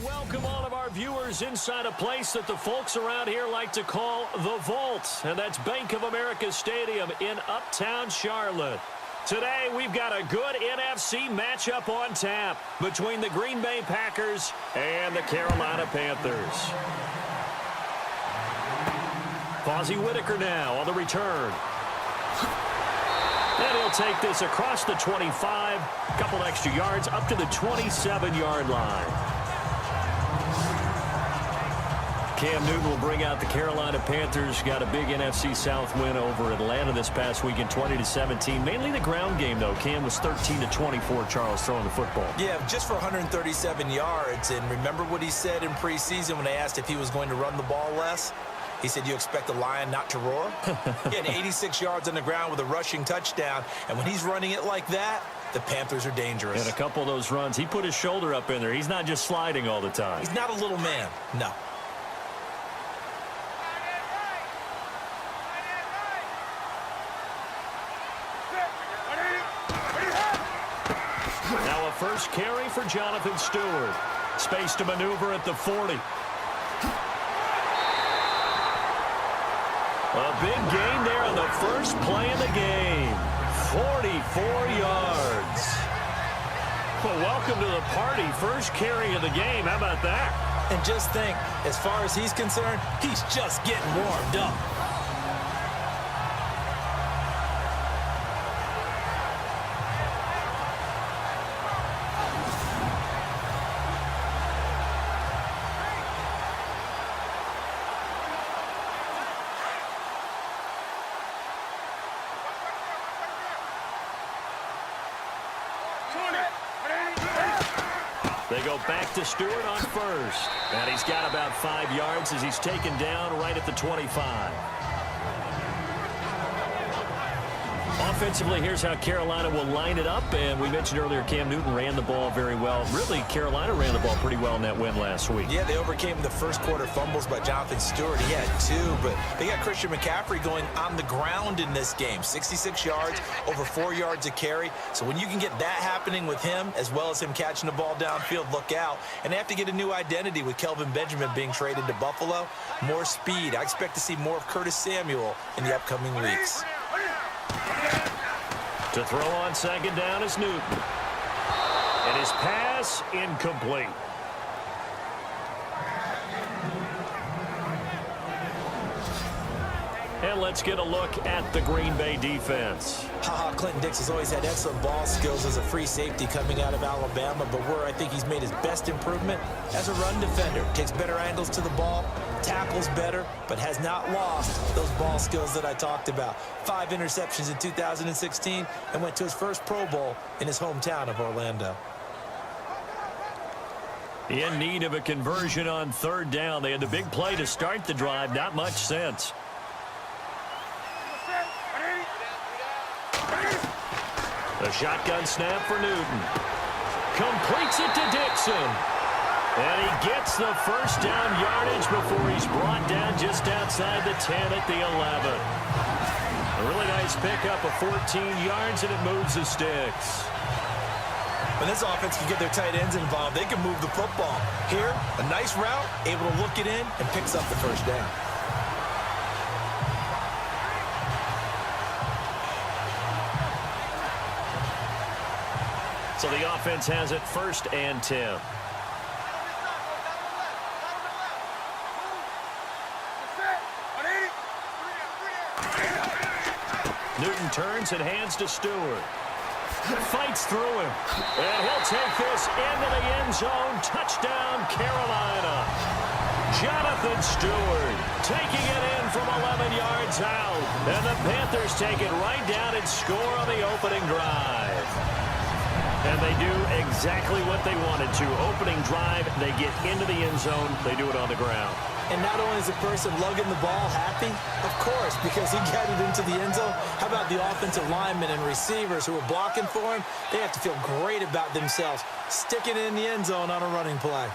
welcome all of our viewers inside a place that the folks around here like to call the Vault, and that's Bank of America Stadium in Uptown Charlotte. Today, we've got a good NFC matchup on tap between the Green Bay Packers and the Carolina Panthers. Fozzie Whitaker now on the return. And he'll take this across the 25, a couple extra yards up to the 27-yard line. Cam Newton will bring out the Carolina Panthers. Got a big NFC South win over Atlanta this past weekend, 20-17. Mainly the ground game, though. Cam was 13-24, Charles, throwing the football. Yeah, just for 137 yards. And remember what he said in preseason when they asked if he was going to run the ball less? He said, you expect a lion not to roar? He had 86 yards on the ground with a rushing touchdown. And when he's running it like that, the Panthers are dangerous. And a couple of those runs, he put his shoulder up in there. He's not just sliding all the time. He's not a little man, no. Now a first carry for Jonathan Stewart. Space to maneuver at the 40. A big gain there on the first play of the game. 44 yards. Well, welcome to the party. First carry of the game. How about that? And just think, as far as he's concerned, he's just getting warmed up. They go back to Stewart on first. And he's got about 5 yards as he's taken down right at the 25. Offensively, here's how Carolina will line it up. And we mentioned earlier Cam Newton ran the ball very well. Really, Carolina ran the ball pretty well in that win last week. Yeah, they overcame the first quarter fumbles by Jonathan Stewart. He had 2, but they got Christian McCaffrey going on the ground in this game. 66 yards, over 4 yards a carry. So when you can get that happening with him, as well as him catching the ball downfield, look out. And they have to get a new identity with Kelvin Benjamin being traded to Buffalo. More speed. I expect to see more of Curtis Samuel in the upcoming weeks. To throw on second down is Newton. And his pass incomplete. And let's get a look at the Green Bay defense. Clinton Dix has always had excellent ball skills as a free safety coming out of Alabama, but where I think he's made his best improvement as a run defender. Takes better angles to the ball, tackles better, but has not lost those ball skills that I talked about. 5 interceptions in 2016 and went to his first Pro Bowl in his hometown of Orlando. In need of a conversion on third down. They had the big play to start the drive. Not much sense. The shotgun snap for Newton. Completes it to Dixon. And he gets the first down yardage before he's brought down just outside the 10 at the 11. A really nice pickup of 14 yards, and it moves the sticks. When this offense can get their tight ends involved, they can move the football. Here, a nice route, able to look it in, and picks up the first down. So the offense has it first and 10. Newton turns and hands to Stewart. Fights through him. And he'll take this into the end zone. Touchdown, Carolina. Jonathan Stewart taking it in from 11 yards out. And the Panthers take it right down and score on the opening drive. And they do exactly what they wanted to. Opening drive, they get into the end zone. They do it on the ground. And not only is the person lugging the ball happy, of course, because he got it into the end zone. How about the offensive linemen and receivers who are blocking for him? They have to feel great about themselves, sticking it in the end zone on a running play.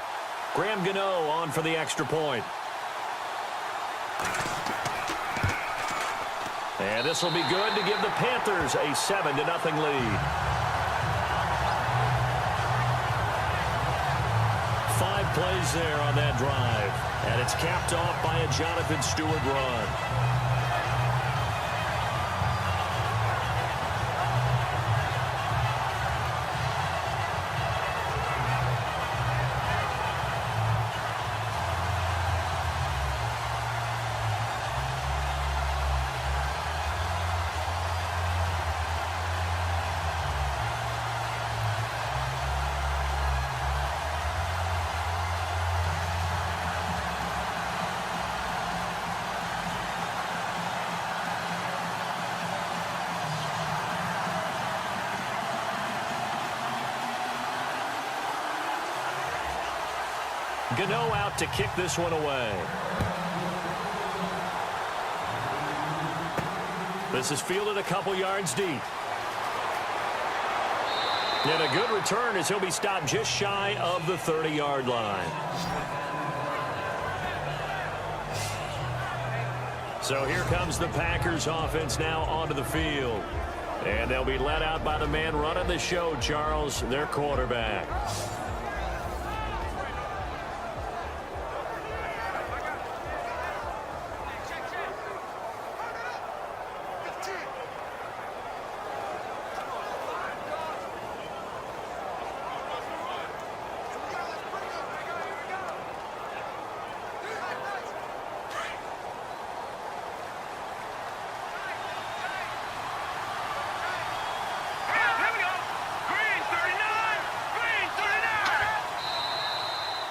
Graham Gano on for the extra point. And this will be good to give the Panthers a 7-0 lead. 5 plays there on that drive. And it's capped off by a Jonathan Stewart run. Gano out to kick this one away. This is fielded a couple yards deep. And a good return as he'll be stopped just shy of the 30-yard line. So here comes the Packers offense now onto the field. And they'll be led out by the man running the show, Charles, their quarterback.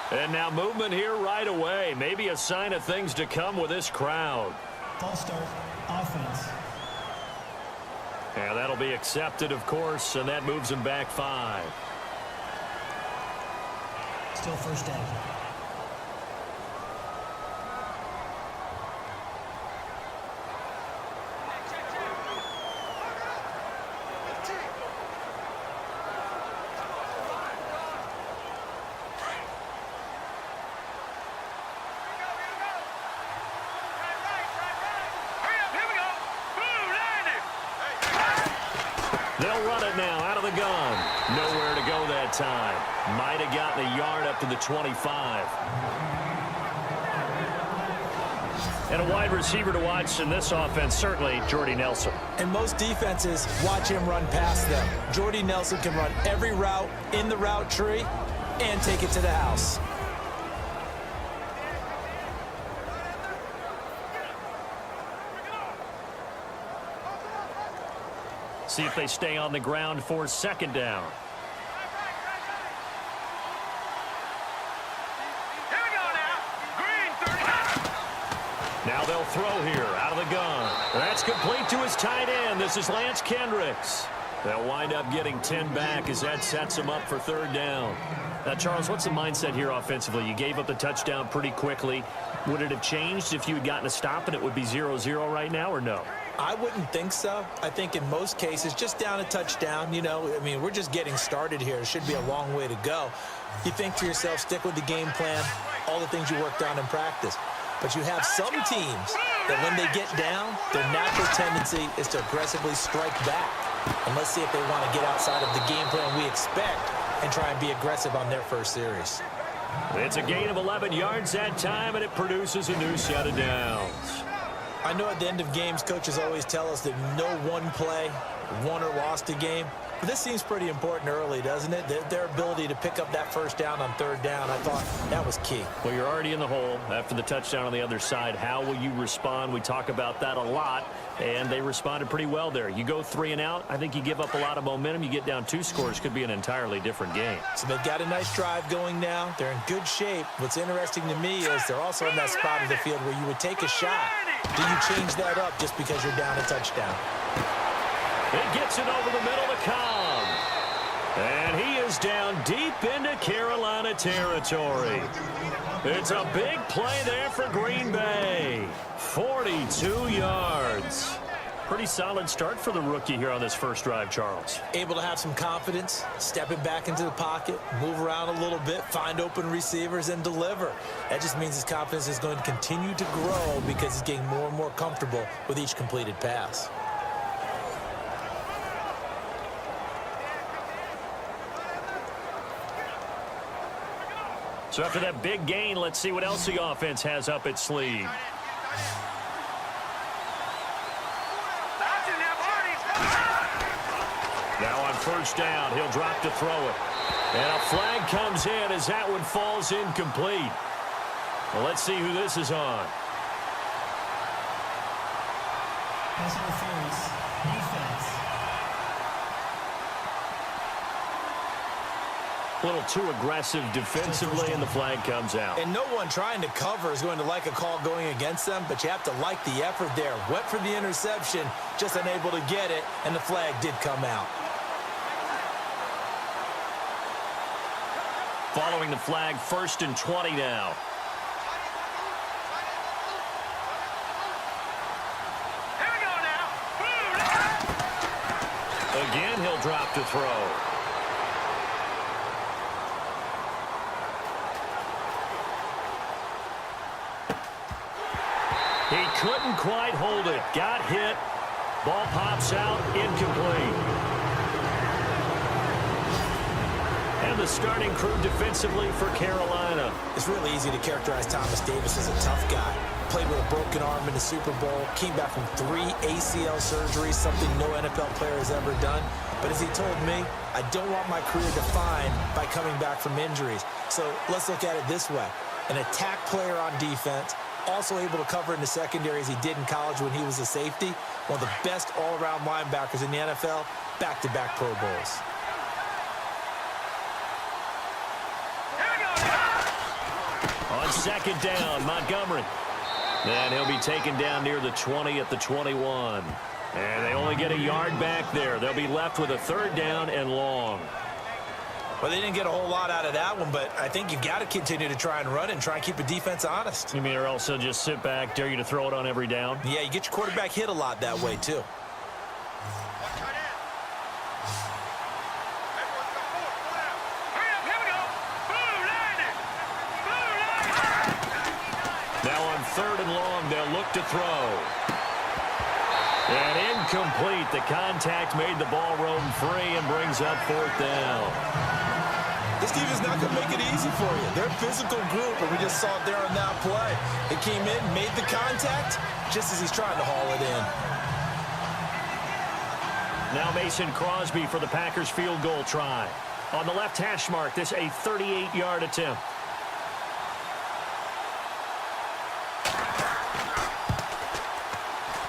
And now movement here right away. Maybe a sign of things to come with this crowd. False start, offense. And that'll be accepted, of course, and that moves him back 5. Still first down. They'll run it now out of the gun. Nowhere to go that time. Might have gotten a yard up to the 25. And a wide receiver to watch in this offense, certainly Jordy Nelson. And most defenses watch him run past them. Jordy Nelson can run every route in the route tree and take it to the house. See if they stay on the ground for second down. Here we go now. Green 30. Now they'll throw here out of the gun. That's complete to his tight end. This is Lance Kendricks. They'll wind up getting 10 back as that sets them up for third down. Now, Charles, what's the mindset here offensively? You gave up the touchdown pretty quickly. Would it have changed if you had gotten a stop and it would be 0-0 right now, or no? I wouldn't think so. I think in most cases, just down a touchdown, you know, I mean, we're just getting started here. It should be a long way to go. You think to yourself, stick with the game plan, all the things you worked on in practice. But you have some teams that when they get down, their natural tendency is to aggressively strike back. And let's see if they want to get outside of the game plan we expect and try and be aggressive on their first series. It's a gain of 11 yards that time, and it produces a new set of downs. I know at the end of games, coaches always tell us that no one play won or lost a game. But this seems pretty important early, doesn't it? Their ability to pick up that first down on third down, I thought that was key. Well, you're already in the hole after the touchdown on the other side. How will you respond? We talk about that a lot, and they responded pretty well there. You go 3 and out, I think you give up a lot of momentum. You get down 2 scores, could be an entirely different game. So they've got a nice drive going now. They're in good shape. What's interesting to me is they're also in that spot of the field where you would take a shot. Do you change that up just because you're down a touchdown? It gets it over the middle to Cobb. And he is down deep into Carolina territory. It's a big play there for Green Bay. 42 yards. Pretty solid start for the rookie here on this first drive, Charles. Able to have some confidence, stepping back into the pocket, move around a little bit, find open receivers, and deliver. That just means his confidence is going to continue to grow because he's getting more and more comfortable with each completed pass. So after that big gain, let's see what else the offense has up its sleeve. Now on first down, he'll drop to throw it. And a flag comes in as that one falls incomplete. Well, let's see who this is on. Pass interference. Defense. A little too aggressive defensively, and the flag comes out. And no one trying to cover is going to like a call going against them, but you have to like the effort there. Went for the interception, just unable to get it, and the flag did come out. Following the flag, 1st and 20 now. Here we go now. Again, he'll drop to throw. He couldn't quite hold it. Got hit. Ball pops out. Incomplete. And the starting crew defensively for Carolina. It's really easy to characterize Thomas Davis as a tough guy. Played with a broken arm in the Super Bowl. Came back from 3 ACL surgeries, something no NFL player has ever done. But as he told me, I don't want my career defined by coming back from injuries. So let's look at it this way. An attack player on defense, also able to cover in the secondary as he did in college when he was a safety. One of the best all-around linebackers in the NFL, back-to-back Pro Bowls. On second down, Montgomery. And he'll be taken down near the 20 at the 21. And they only get a yard back there. They'll be left with a 3rd down and long. Well, they didn't get a whole lot out of that one, but I think you've got to continue to try and run and try and keep the defense honest. You mean or else they'll just sit back, dare you to throw it on every down? Yeah, you get your quarterback hit a lot that way, too. Now on 3rd and long, they'll look to throw. And incomplete. The contact made the ball roam free and brings up 4th down. This defense not going to make it easy for you. They're a physical group, and we just saw it there on that play. It came in, made the contact, just as he's trying to haul it in. Now Mason Crosby for the Packers field goal try. On the left hash mark, this a 38-yard attempt.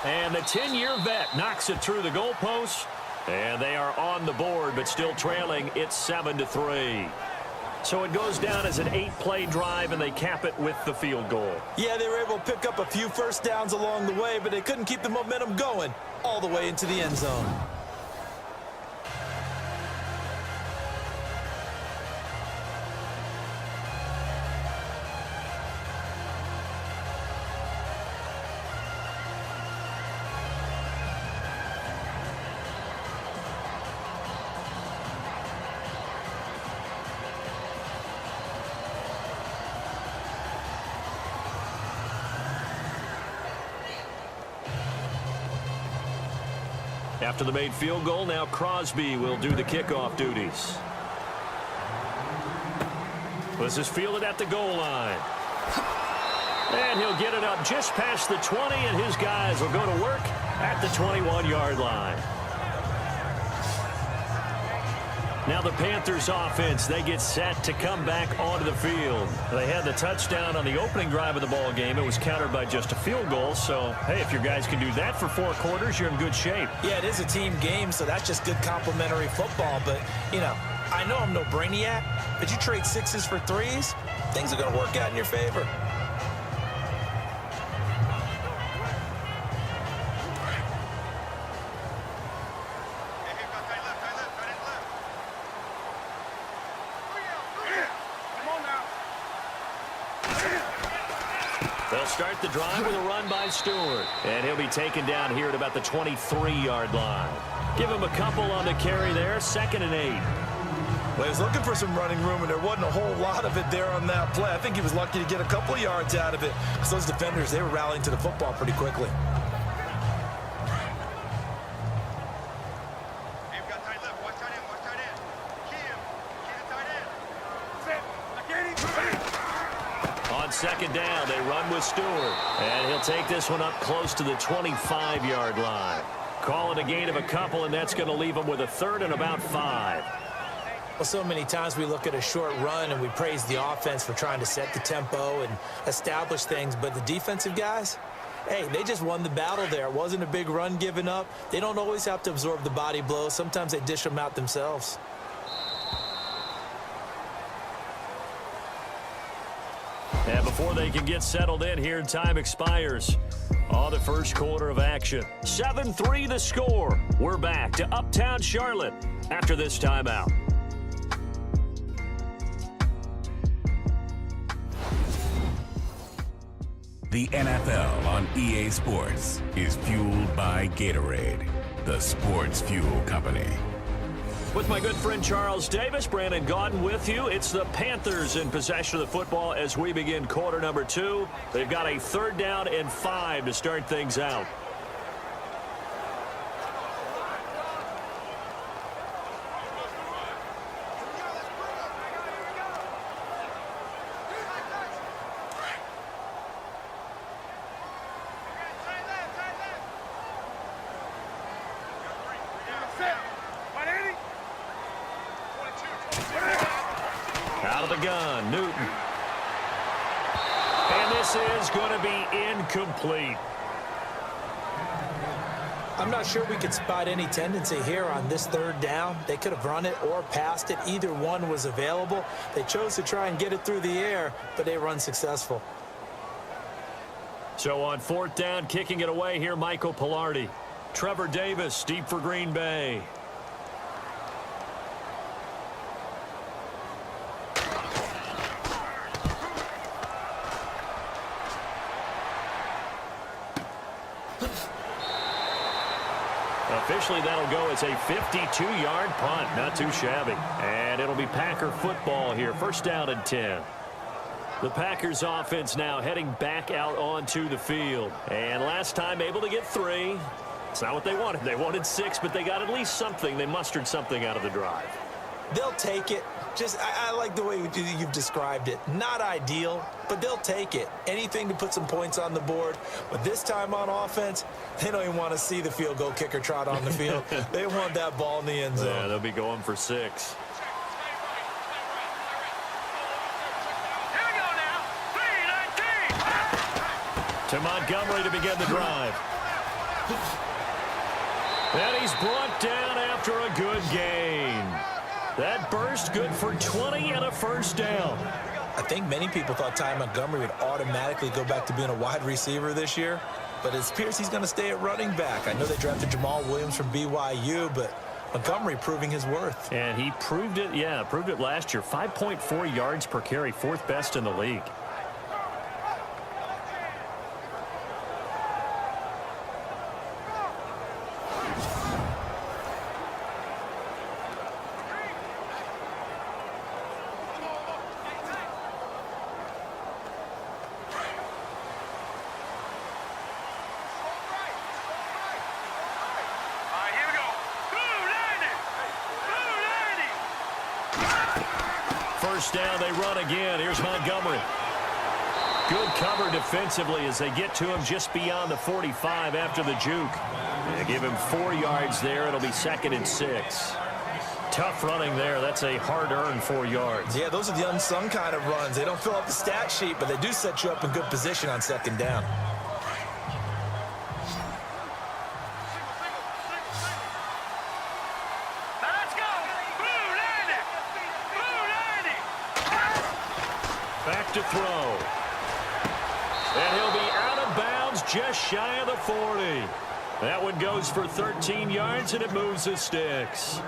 And the 10-year vet knocks it through the goalpost. And they are on the board, but still trailing. It's 7-3. So it goes down as an 8-play drive, and they cap it with the field goal. Yeah, they were able to pick up a few first downs along the way, but they couldn't keep the momentum going all the way into the end zone. After the made field goal, now Crosby will do the kickoff duties. This is fielded at the goal line. And he'll get it up just past the 20, and his guys will go to work at the 21-yard line. Now the Panthers offense, they get set to come back onto the field. They had the touchdown on the opening drive of the ball game. It was countered by just a field goal. So, hey, if your guys can do that for 4 quarters, you're in good shape. Yeah, it is a team game, so that's just good complimentary football. But, you know, I know I'm no brainiac, but you trade 6s for 3s, things are going to work out in your favor. They'll start the drive with a run by Stewart. And he'll be taken down here at about the 23-yard line. Give him a couple on the carry there. 2nd and 8. Well, he was looking for some running room, and there wasn't a whole lot of it there on that play. I think he was lucky to get a couple of yards out of it because those defenders, they were rallying to the football pretty quickly. On second down, they run with Stewart. And he'll take this one up close to the 25-yard line. Call it a gain of a couple, and that's going to leave him with a third and about 5. Well, so many times we look at a short run and we praise the offense for trying to set the tempo and establish things, but the defensive guys, hey, they just won the battle there. It wasn't a big run given up. They don't always have to absorb the body blows. Sometimes they dish them out themselves. And before they can get settled in here, time expires on the first quarter of action. 7-3 the score. We're back to Uptown Charlotte after this timeout. The NFL on EA Sports is fueled by Gatorade, the sports fuel company. With my good friend Charles Davis, Brandon Gaudin with you. It's the Panthers in possession of the football as we begin quarter number 2. They've got a third down and 5 to start things out. Out of the gun, Newton. And this is going to be incomplete. I'm not sure we could spot any tendency here on this third down. They could have run it or passed it. Either one was available. They chose to try and get it through the air, but they run successful. So on fourth down, kicking it away here, Michael Pilardi. Trevor Davis, deep for Green Bay. Officially, that'll go as a 52-yard punt. Not too shabby. And it'll be Packer football here. First down and 10. The Packers offense now heading back out onto the field. And last time able to get 3. It's not what they wanted. They wanted 6, but they got at least something. They mustered something out of the drive. They'll take it. I like the way you've described it. Not ideal, but they'll take it. Anything to put some points on the board. But this time on offense, they don't even want to see the field goal kicker trot on the field. They want that ball in the end zone. Yeah, they'll be going for 6. Here we go now. 3-19. To Montgomery to begin the drive. And he's brought down after a good gain. That burst good for 20 and a first down. I think many people thought Ty Montgomery would automatically go back to being a wide receiver this year, but it appears he's going to stay at running back. I know they drafted Jamal Williams from BYU, but Montgomery proving his worth. And he proved it, proved it last year. 5.4 yards per carry, 4th best in the league. First down, they run again. Here's Montgomery. Good cover defensively as they get to him just beyond the 45 after the juke. They give him 4 yards there. It'll be 2nd and 6. Tough running there. That's a hard-earned 4 yards. Yeah, those are the unsung kind of runs. They don't fill up the stat sheet, but they do set you up in good position on 2nd down. Back to throw. And he'll be out of bounds just shy of the 40. That one goes for 13 yards, and it moves the sticks.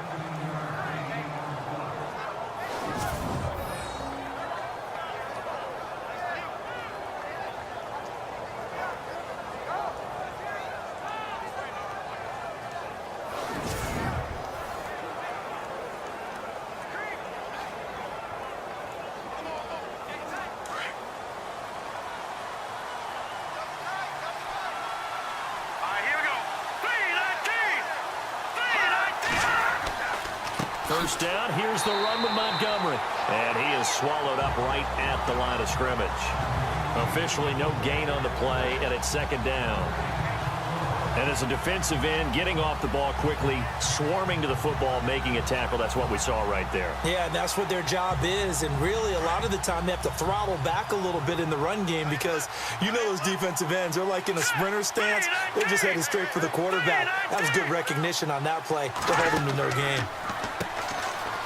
First down, here's the run with Montgomery. And he is swallowed up right at the line of scrimmage. Officially no gain on the play, and it's second down. And as a defensive end, getting off the ball quickly, swarming to the football, making a tackle, that's what we saw right there. Yeah, and that's what their job is. And really, a lot of the time, they have to throttle back a little bit in the run game because you know those defensive ends, they're like in a sprinter stance. They're just headed straight for the quarterback. That was good recognition on that play to hold them to no gain.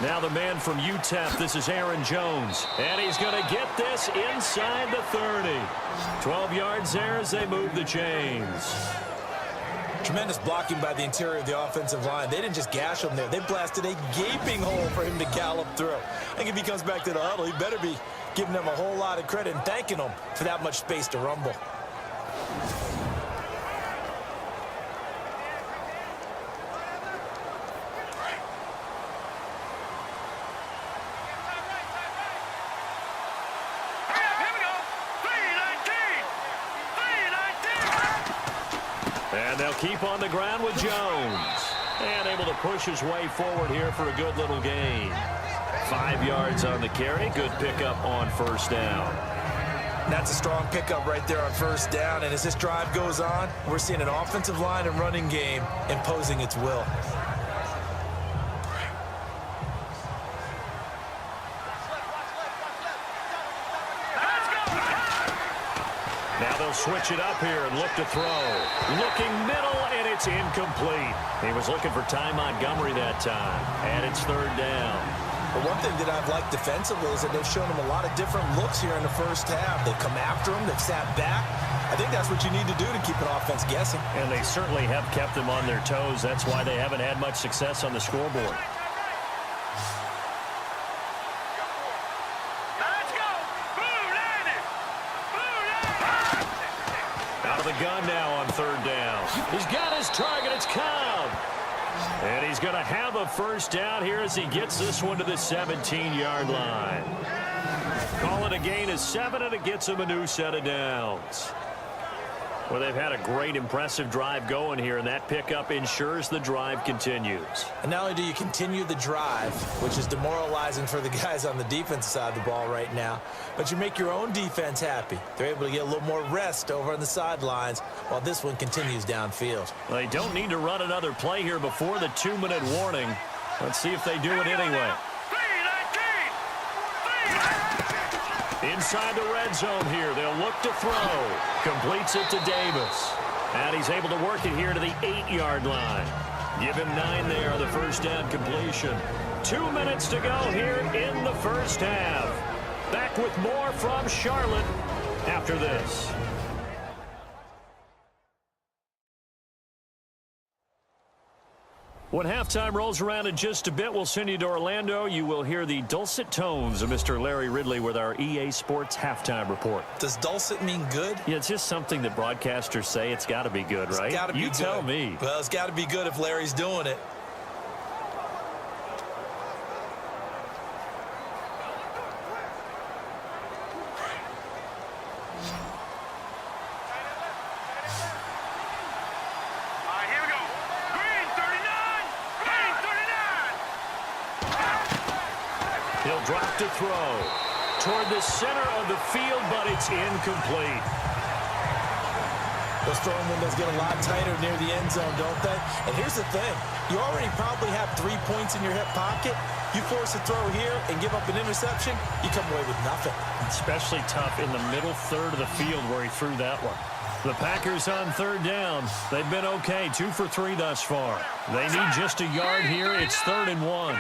Now the man from UTEP, this is Aaron Jones. And he's going to get this inside the 30. 12 yards there as they move the chains. Tremendous blocking by the interior of the offensive line. They didn't just gash him there. They blasted a gaping hole for him to gallop through. I think if he comes back to the huddle, he better be giving them a whole lot of credit and thanking them for that much space to rumble. And they'll keep on the ground with Jones. And able to push his way forward here for a good little gain. 5 yards on the carry. Good pickup on first down. That's a strong pickup right there on first down. And as this drive goes on, we're seeing an offensive line and running game imposing its will. Now they'll switch it up here and look to throw. Looking middle, and it's incomplete. He was looking for Ty Montgomery that time, and it's third down. But one thing that I've liked defensively is that they've shown him a lot of different looks here in the first half. They've come after him. They've sat back. I think that's what you need to do to keep an offense guessing. And they certainly have kept them on their toes. That's why they haven't had much success on the scoreboard. The gun now on third down. He's got his target. It's Cobb. And he's going to have a first down here as he gets this one to the 17-yard line. Call it a gain of 7, and it gets him a new set of downs. Well, they've had a great, impressive drive going here, and that pickup ensures the drive continues. And not only do you continue the drive, which is demoralizing for the guys on the defensive side of the ball right now, but you make your own defense happy. They're able to get a little more rest over on the sidelines while this one continues downfield. Well, they don't need to run another play here before the 2-minute warning. Let's see if they do it anyway. Inside the red zone here. They'll look to throw. Completes it to Davis. And he's able to work it here to the 8-yard line. Give him 9 there on the first down completion. 2 minutes to go here in the first half. Back with more from Charlotte after this. When halftime rolls around in just a bit, we'll send you to Orlando. You will hear the dulcet tones of Mr. Larry Ridley with our EA Sports halftime report. Does dulcet mean good? Yeah, it's just something that broadcasters say. It's got to be good, right? It's got to be good. You tell me. Well, it's got to be good if Larry's doing it. He'll drop to throw toward the center of the field, but it's incomplete. Those throwing windows get a lot tighter near the end zone, don't they? And here's the thing. You already probably have 3 points in your hip pocket. You force a throw here and give up an interception, you come away with nothing. Especially tough in the middle third of the field where he threw that one. The Packers on third down. They've been okay, 2 for 3 thus far. They need just a yard here. It's 3rd and 1.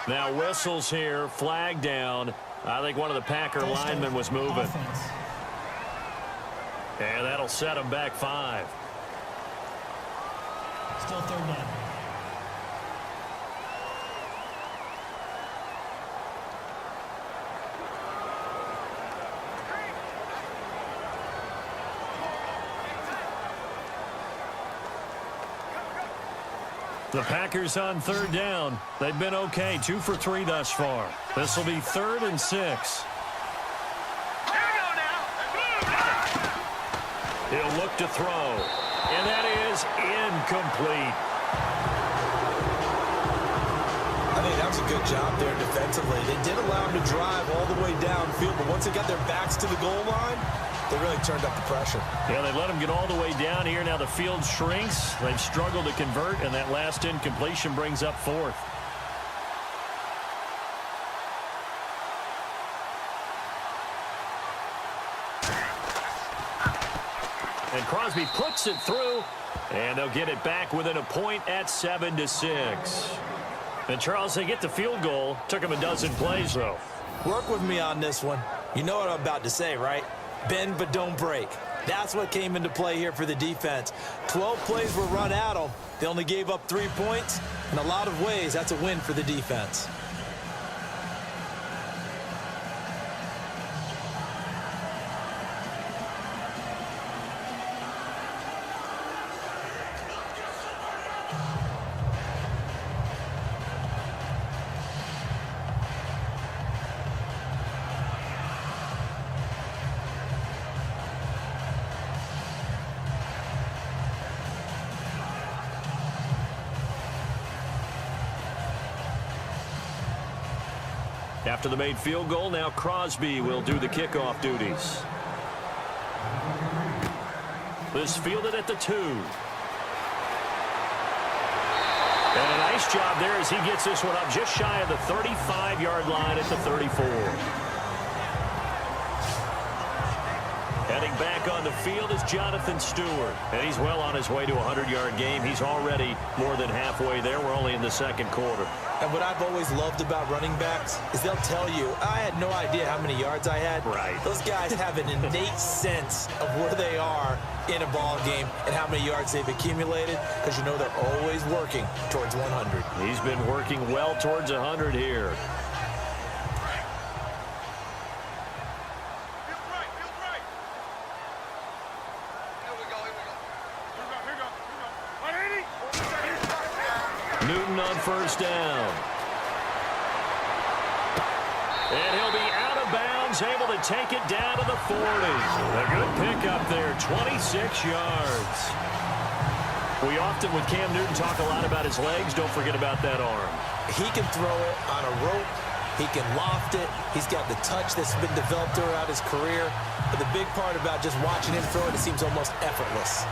Now whistles here, flag down. I think one of the Packer linemen was moving. And that'll set them back 5. Still 3rd down. The Packers on third down. They've been okay, 2 for 3 thus far. This will be 3rd and 6. He'll look to throw, and that is incomplete. I Hey, that was a good job there defensively. They did allow them to drive all the way downfield, but once they got their backs to the goal line, they really turned up the pressure. Yeah, they let them get all the way down here. Now the field shrinks. They've struggled to convert, and that last incompletion brings up fourth. And Crosby puts it through, and they'll get it back within a point at 7-6. And Charles, they get the field goal. Took them a dozen plays, though. Work with me on this one. You know what I'm about to say, right? Bend but don't break. That's what came into play here for the defense. 12 plays were run at them. They only gave up 3 points. In a lot of ways, that's a win for the defense. After the made field goal, now Crosby will do the kickoff duties. This fielded at the 2. And a nice job there as he gets this one up just shy of the 35-yard line at the 34. Heading back on the field is Jonathan Stewart. And he's well on his way to a 100-yard game. He's already more than halfway there. We're only in the second quarter. And what I've always loved about running backs is they'll tell you, I had no idea how many yards I had. Right. Those guys have an innate sense of where they are in a ball game and how many yards they've accumulated, because you know they're always working towards 100. He's been working well towards 100 here. Newton on first down. And he'll be out of bounds, able to take it down to the 40. A good pickup there, 26 yards. We often, with Cam Newton, talk a lot about his legs. Don't forget about that arm. He can throw it on a rope. He can loft it. He's got the touch that's been developed throughout his career. But the big part about just watching him throw it, it seems almost effortless.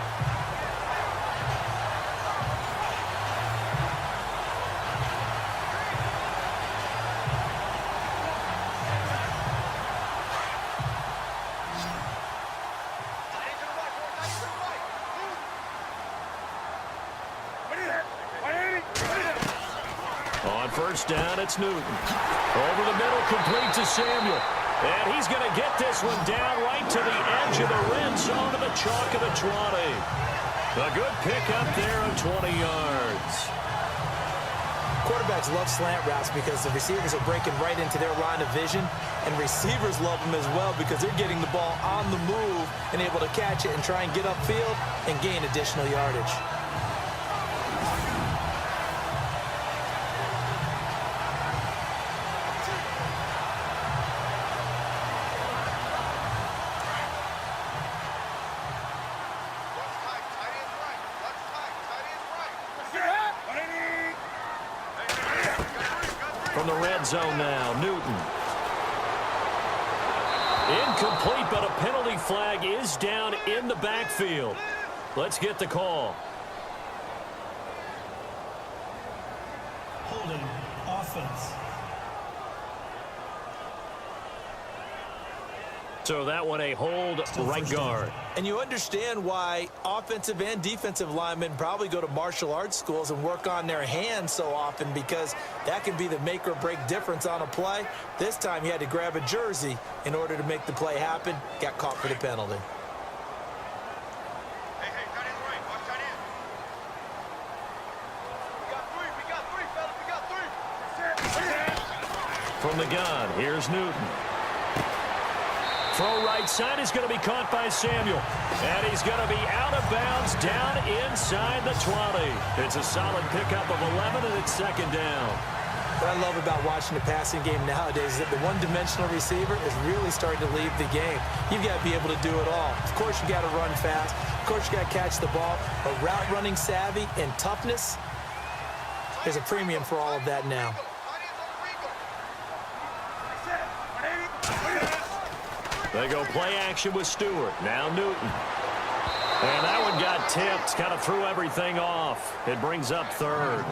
On first down, it's Newton. Over the middle, complete to Samuel. And he's going to get this one down right to the edge of the red zone to the chalk of the 20. A good pickup there of 20 yards. Quarterbacks love slant routes because the receivers are breaking right into their line of vision, and receivers love them as well because they're getting the ball on the move and able to catch it and try and get upfield and gain additional yardage. From the red zone now, Newton. Incomplete, but a penalty flag is down in the backfield. Let's get the call. Holding offense. So that one a hold right guard. And you understand why offensive and defensive linemen probably go to martial arts schools and work on their hands so often, because that can be the make or break difference on a play. This time he had to grab a jersey in order to make the play happen. Got caught for the penalty. Hey, tight end right. Watch tight end. We got 3, fellas. We got 3. From the gun, here's Newton. Throw right side is going to be caught by Samuel. And he's going to be out of bounds down inside the 20. It's a solid pickup of 11, and it's second down. What I love about watching the passing game nowadays is that the one-dimensional receiver is really starting to leave the game. You've got to be able to do it all. Of course, you got to run fast. Of course, you got to catch the ball. But route running savvy and toughness, there's a premium for all of that now. They go play action with Stewart. Now Newton. And that one got tipped. Kind of threw everything off. It brings up third.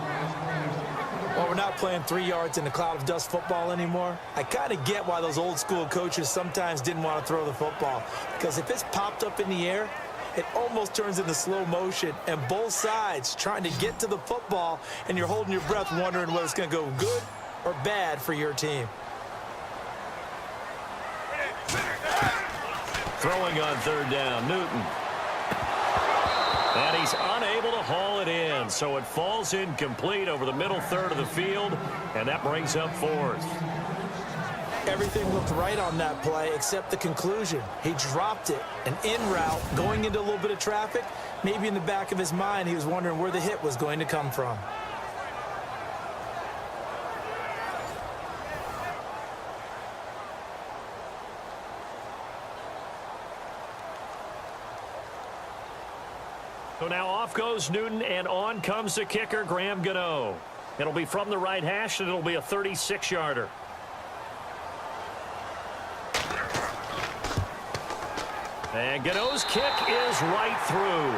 Well, we're not playing 3 yards in a cloud of dust football anymore. I kind of get why those old school coaches sometimes didn't want to throw the football. Because if it's popped up in the air, it almost turns into slow motion. And both sides trying to get to the football, and you're holding your breath wondering whether it's going to go good or bad for your team. Throwing on third down, Newton. And he's unable to haul it in, so it falls incomplete over the middle third of the field, and that brings up fourth. Everything looked right on that play except the conclusion. He dropped it, an in route, going into a little bit of traffic. Maybe in the back of his mind, he was wondering where the hit was going to come from. So now off goes Newton, and on comes the kicker, Graham Gano. It'll be from the right hash, and it'll be a 36-yarder. And Gano's kick is right through.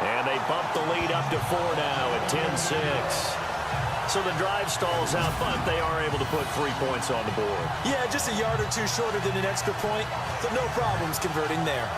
And they bump the lead up to 4 now at 10-6. So the drive stalls out, but they are able to put 3 points on the board. Yeah, just a yard or two shorter than an extra point, so no problems converting there.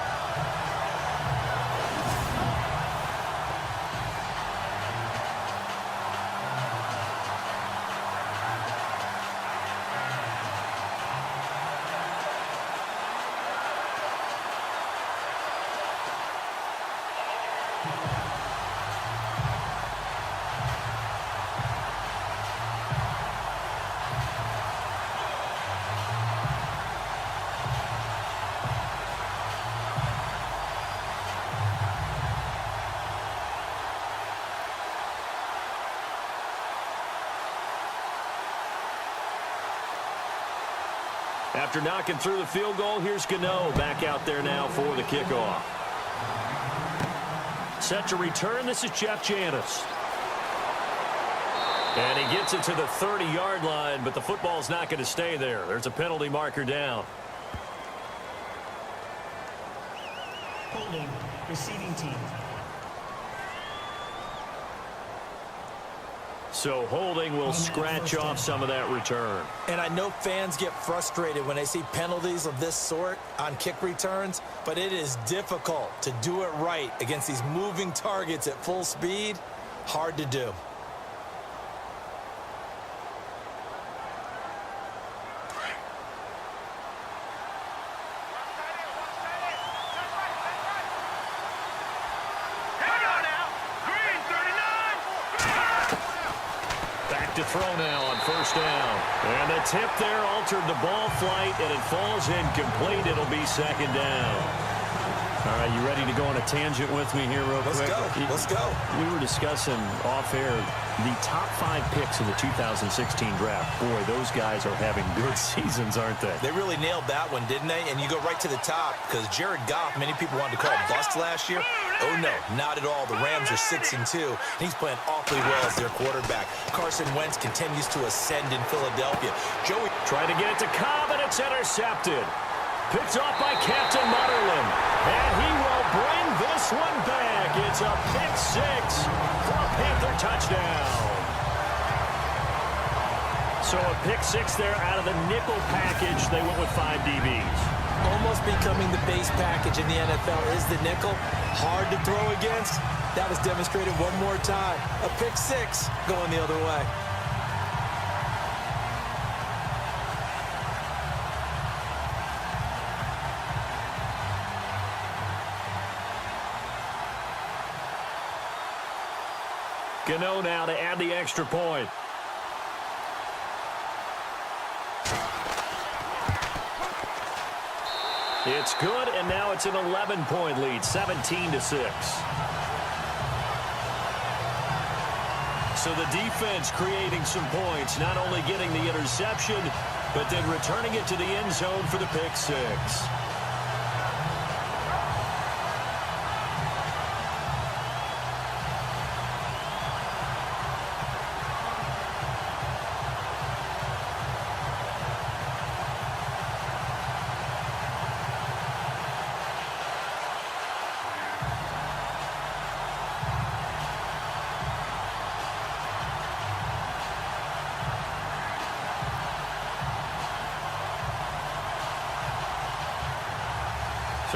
After knocking through the field goal, here's Gano back out there now for the kickoff. Set to return, this is Jeff Janis. And he gets it to the 30-yard line, but the football's not going to stay there. There's a penalty marker down. Holding, receiving team. So holding will scratch off some of that return. And I know fans get frustrated when they see penalties of this sort on kick returns, but it is difficult to do it right against these moving targets at full speed. Hard to do. To throw now on first down. And the tip there altered the ball flight, and it falls incomplete. It'll be second down. All right, you ready to go on a tangent with me here real quick? Let's go. We were discussing off air the top 5 picks of the 2016 draft. Boy, those guys are having good seasons, aren't they? They really nailed that one, didn't they? And you go right to the top because Jared Goff, many people wanted to call bust last year. Oh, no, not at all. The Rams are 6-2, and he's playing awfully well as their quarterback. Carson Wentz continues to ascend in Philadelphia. Joey trying to get it to Cobb, and it's intercepted. Picked off by Captain Mutterland. And he will bring this one back. It's a pick 6 for a Panther touchdown. So a pick 6 there out of the nickel package. They went with 5 DBs. almost becoming the base package in the NFL is the nickel. Hard to throw against. That was demonstrated one more time. A pick 6 going the other way. Gano now to add the extra point. It's good, and now it's an 11-point lead, 17-6. So the defense creating some points, not only getting the interception, but then returning it to the end zone for the pick 6.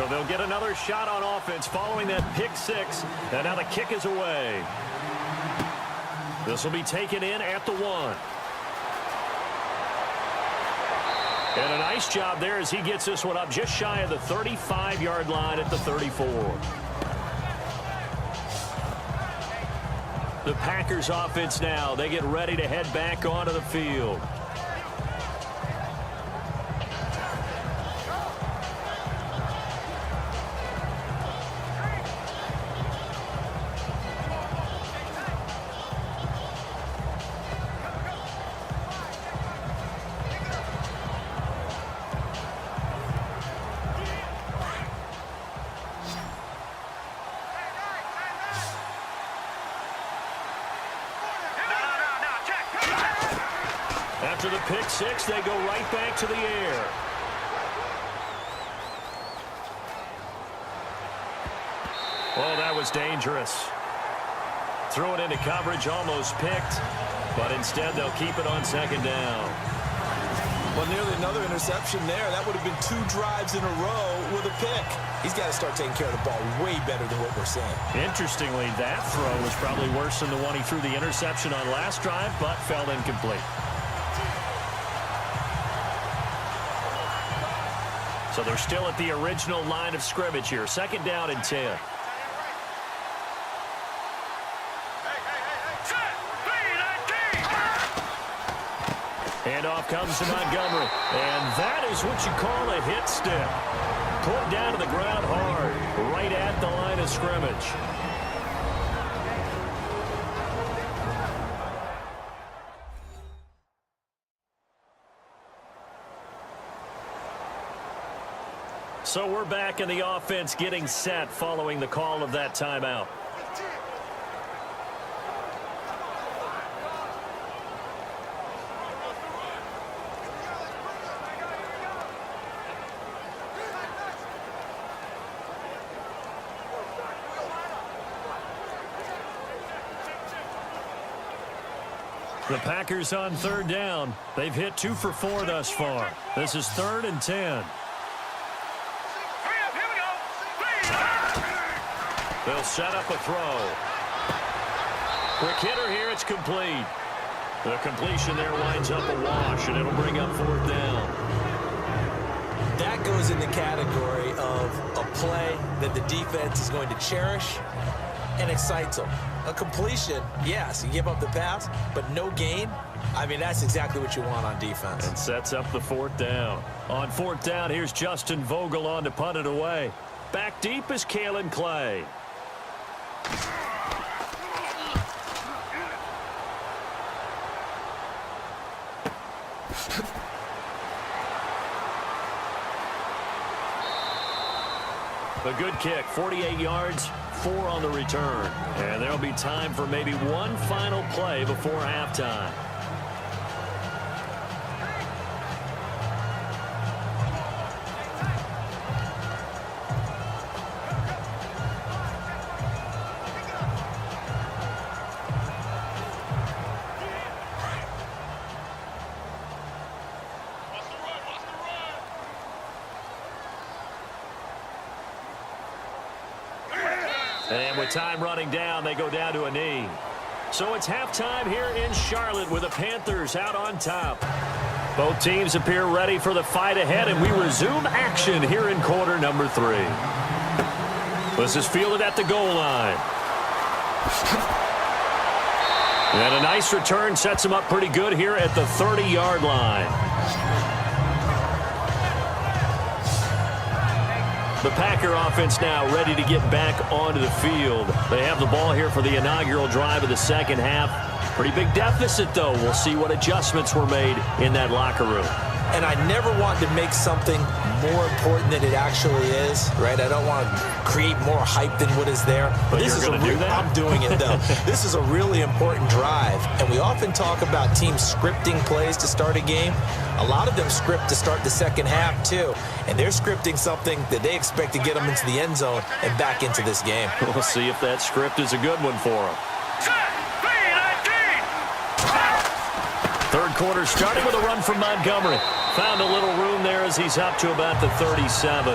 So they'll get another shot on offense following that pick six. And now the kick is away. This will be taken in at the 1. And a nice job there as he gets this one up just shy of the 35-yard line at the 34. The Packers offense now. They get ready to head back onto the field. After the pick six, they go right back to the air. Oh, that was dangerous. Threw it into coverage, almost picked, but instead they'll keep it on second down. Well, nearly another interception there. That would have been 2 drives in a row with a pick. He's got to start taking care of the ball way better than what we're seeing. Interestingly, that throw was probably worse than the one he threw the interception on last drive, but fell incomplete. So they're still at the original line of scrimmage here. Second down and 10. Handoff comes to Montgomery. And that is what you call a hit stick. Put down to the ground hard, right at the line of scrimmage. So we're back in the offense getting set following the call of that timeout. The Packers on third down. They've hit 2 for 4 thus far. This is 3rd and 10. They'll set up a throw. Quick hitter here. It's complete. The completion there winds up a wash, and it'll bring up 4th down. That goes in the category of a play that the defense is going to cherish and excites them. A completion, yes, you give up the pass, but no gain. I mean, that's exactly what you want on defense. And sets up the 4th down. On 4th down, here's Justin Vogel on to punt it away. Back deep is Kalen Clay. A good kick, 48 yards, 4 on the return. And there'll be time for maybe one final play before halftime. And with time running down, they go down to a knee. So it's halftime here in Charlotte with the Panthers out on top. Both teams appear ready for the fight ahead, and we resume action here in quarter number 3. This is fielded at the goal line. And a nice return sets him up pretty good here at the 30-yard line. The Packer offense now ready to get back onto the field. They have the ball here for the inaugural drive of the second half. Pretty big deficit, though. We'll see what adjustments were made in that locker room. And I never want to make something more important than it actually is, right? I don't want to create more hype than what is there. But this is going to do that? I'm doing it, though. This is a really important drive. And we often talk about teams scripting plays to start a game. A lot of them script to start the second half, too. And they're scripting something that they expect to get them into the end zone and back into this game. We'll see if that script is a good one for them. Third quarter starting with a run from Montgomery. Found a little room there as he's up to about the 37.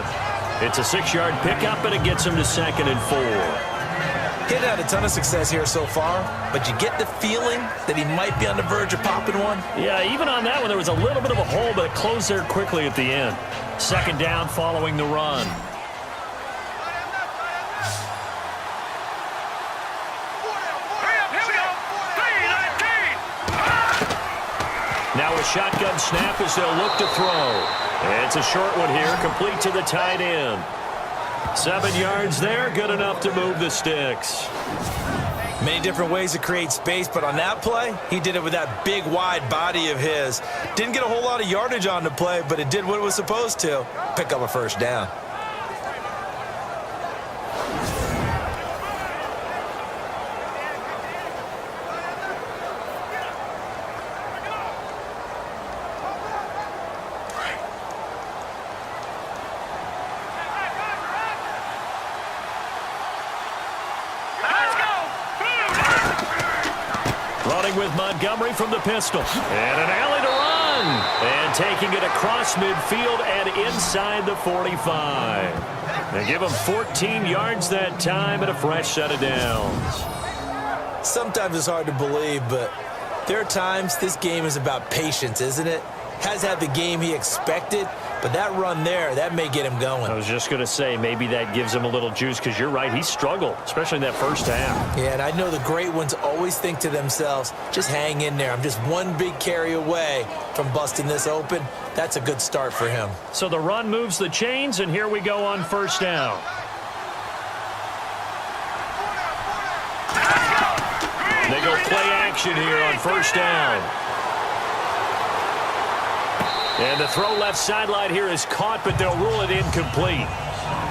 It's a 6-yard pickup, and it gets him to 2nd and 4. He hadn't had a ton of success here so far, but you get the feeling that he might be on the verge of popping one. Yeah, even on that one, there was a little bit of a hole, but it closed there quickly at the end. 2nd down following the run. Now a shotgun snap as they'll look to throw. It's a short one here, complete to the tight end. 7 yards there, good enough to move the sticks. Many different ways to create space, but on that play, he did it with that big, wide body of his. Didn't get a whole lot of yardage on the play, but it did what it was supposed to. Pick up a 1st down. With Montgomery from the pistol. And an alley to run. And taking it across midfield and inside the 45. They give him 14 yards that time and a fresh set of downs. Sometimes it's hard to believe, but there are times this game is about patience, isn't it? Has had the game he expected, but that run there, that may get him going. I was just going to say, maybe that gives him a little juice, because you're right, he struggled, especially in that first half. Yeah, and I know the great ones always think to themselves, just hang in there. I'm just one big carry away from busting this open. That's a good start for him. So the run moves the chains, and here we go on 1st down. They go play action here on 1st down. And the throw left sideline here is caught, but they'll rule it incomplete.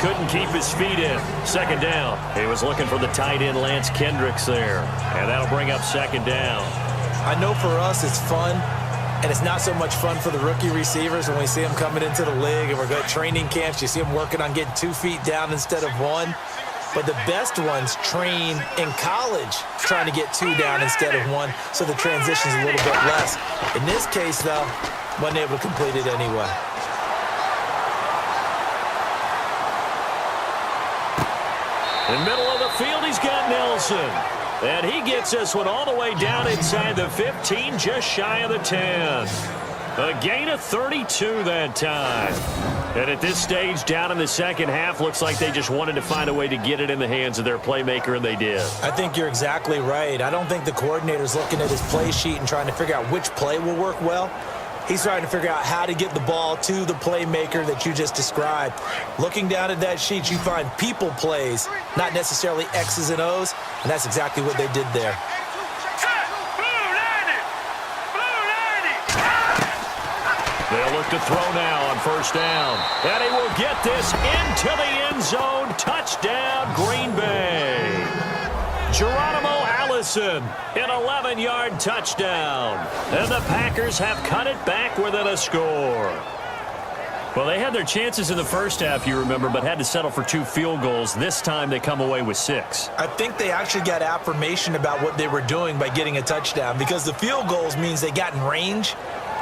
Couldn't keep his feet in. 2nd down. He was looking for the tight end, Lance Kendricks, there. And that'll bring up 2nd down. I know for us it's fun, and it's not so much fun for the rookie receivers when we see them coming into the league and we're going to training camps. You see them working on getting 2 feet down instead of 1. But the best ones train in college trying to get 2 down instead of 1, so the transition's a little bit less. In this case, though, wasn't able to complete it anyway. In the middle of the field, he's got Nelson. And he gets this one all the way down inside the 15, just shy of the 10. A gain of 32 that time. And at this stage, down in the 2nd half, looks like they just wanted to find a way to get it in the hands of their playmaker, and they did. I think you're exactly right. I don't think the coordinator's looking at his play sheet and trying to figure out which play will work well. He's trying to figure out how to get the ball to the playmaker that you just described. Looking down at that sheet, you find people plays, not necessarily X's and O's, and that's exactly what they did there. They'll look to throw now on 1st down. And he will get this into the end zone. Touchdown, Green Bay. Geronimo Allison, an 11-yard touchdown. And the Packers have cut it back within a score. Well, they had their chances in the first half, you remember, but had to settle for 2 field goals. This time they come away with 6. I think they actually got affirmation about what they were doing by getting a touchdown, because the field goals means they got in range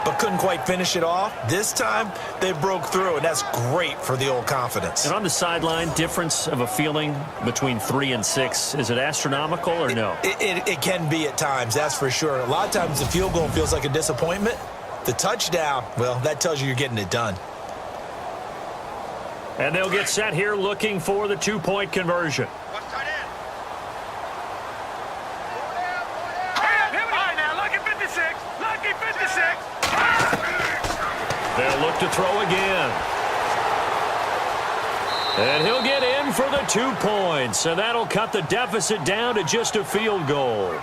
but couldn't quite finish it off. This time, they broke through, and that's great for the old confidence. And on the sideline, difference of a feeling between 3 and 6, is it astronomical or no? It can be at times, that's for sure. A lot of times the field goal feels like a disappointment. The touchdown, well, that tells you you're getting it done. And they'll get set here looking for the 2-point conversion. They'll look to throw again. And he'll get in for the 2 points, and that'll cut the deficit down to just a field goal.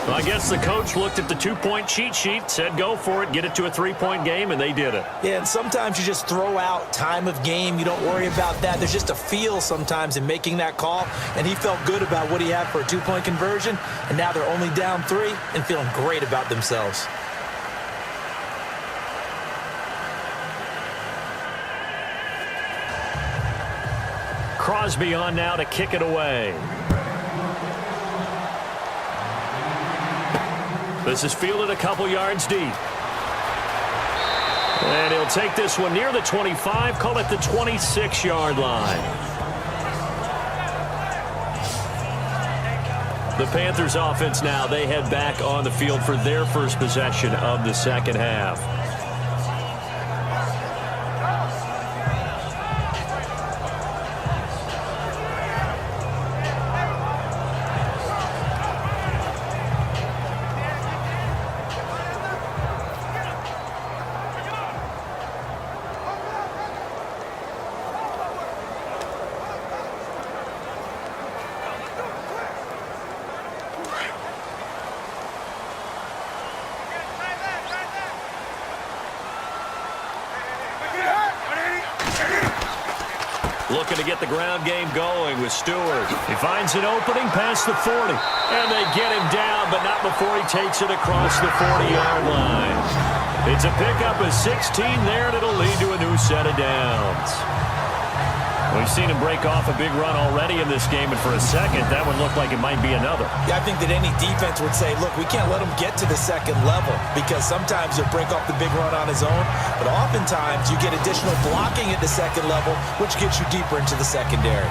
Well, I guess the coach looked at the 2-point cheat sheet, said go for it, get it to a 3-point game, and they did it. Yeah, and sometimes you just throw out time of game. You don't worry about that. There's just a feel sometimes in making that call, and he felt good about what he had for a 2-point conversion, and now they're only down 3 and feeling great about themselves. Crosby on now to kick it away. This is fielded a couple yards deep. And he'll take this one near the 25, call it the 26-yard line. The Panthers offense now, they head back on the field for their first possession of the second half. Looking to get the ground game going with Stewart. He finds an opening past the 40. And they get him down, but not before he takes it across the 40-yard line. It's a pickup of 16 there, and it'll lead to a new set of downs. We've seen him break off a big run already in this game, and for a second, that would look like it might be another. Yeah, I think that any defense would say, look, we can't let him get to the second level because sometimes he'll break off the big run on his own, but oftentimes you get additional blocking at the second level, which gets you deeper into the secondary.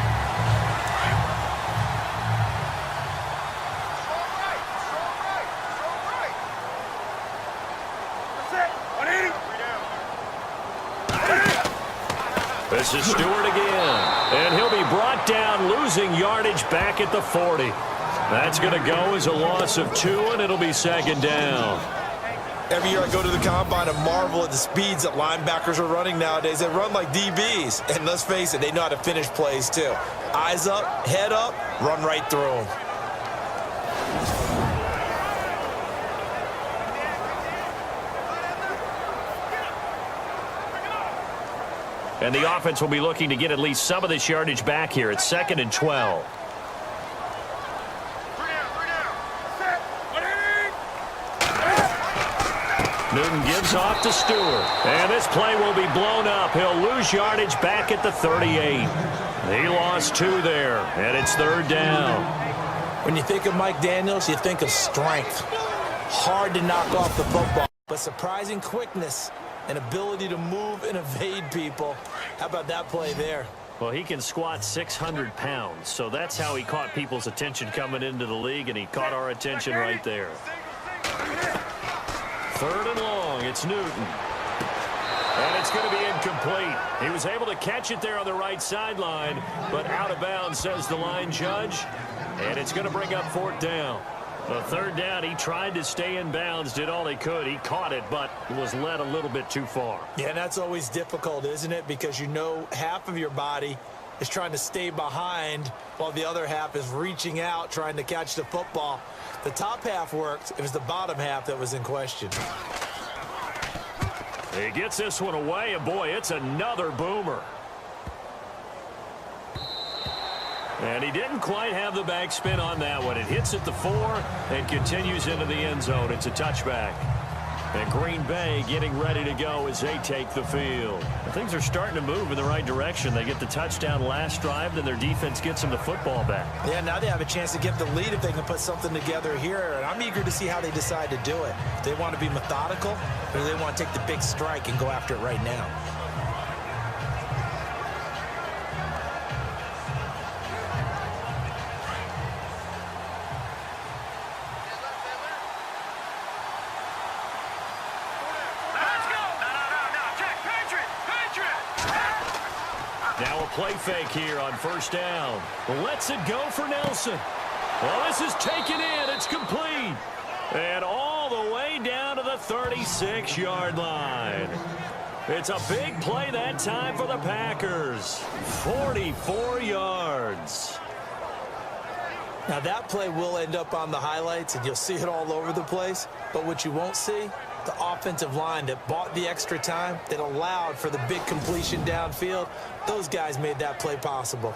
This is Stewart again, and he'll be brought down, losing yardage back at the 40. That's going to go as a loss of 2, and it'll be second down. Every year I go to the combine and marvel at the speeds that linebackers are running nowadays. They run like DBs, and let's face it, they know how to finish plays too. Eyes up, head up, run right through them. And the offense will be looking to get at least some of this yardage back here. It's 2nd and 12. Newton gives off to Stewart. And this play will be blown up. He'll lose yardage back at the 38. He lost 2 there, and it's 3rd down. When you think of Mike Daniels, you think of strength. Hard to knock off the football, but surprising quickness and ability to move and evade people. How about that play there? Well, he can squat 600 pounds, so that's how he caught people's attention coming into the league, and he caught our attention right there. 3rd and long, it's Newton. And it's going to be incomplete. He was able to catch it there on the right sideline, but out of bounds, says the line judge. And it's going to bring up 4th down. The 3rd down, he tried to stay in bounds, did all he could. He caught it, but was led a little bit too far. Yeah, and that's always difficult, isn't it? Because you know half of your body is trying to stay behind while the other half is reaching out, trying to catch the football. The top half worked. It was the bottom half that was in question. He gets this one away, and boy, it's another boomer. And he didn't quite have the backspin on that one. It hits at the 4 and continues into the end zone. It's a touchback. And Green Bay getting ready to go as they take the field. Things are starting to move in the right direction. They get the touchdown last drive, then their defense gets them the football back. Yeah, now they have a chance to get the lead if they can put something together here. And I'm eager to see how they decide to do it. If they want to be methodical, or do they want to take the big strike and go after it right now? Now a play fake here on 1st down. Lets it go for Nelson. Well, this is taken in. It's complete. And all the way down to the 36-yard line. It's a big play that time for the Packers. 44 yards. Now that play will end up on the highlights, and you'll see it all over the place. But what you won't see, the offensive line that bought the extra time, that allowed for the big completion downfield, those guys made that play possible.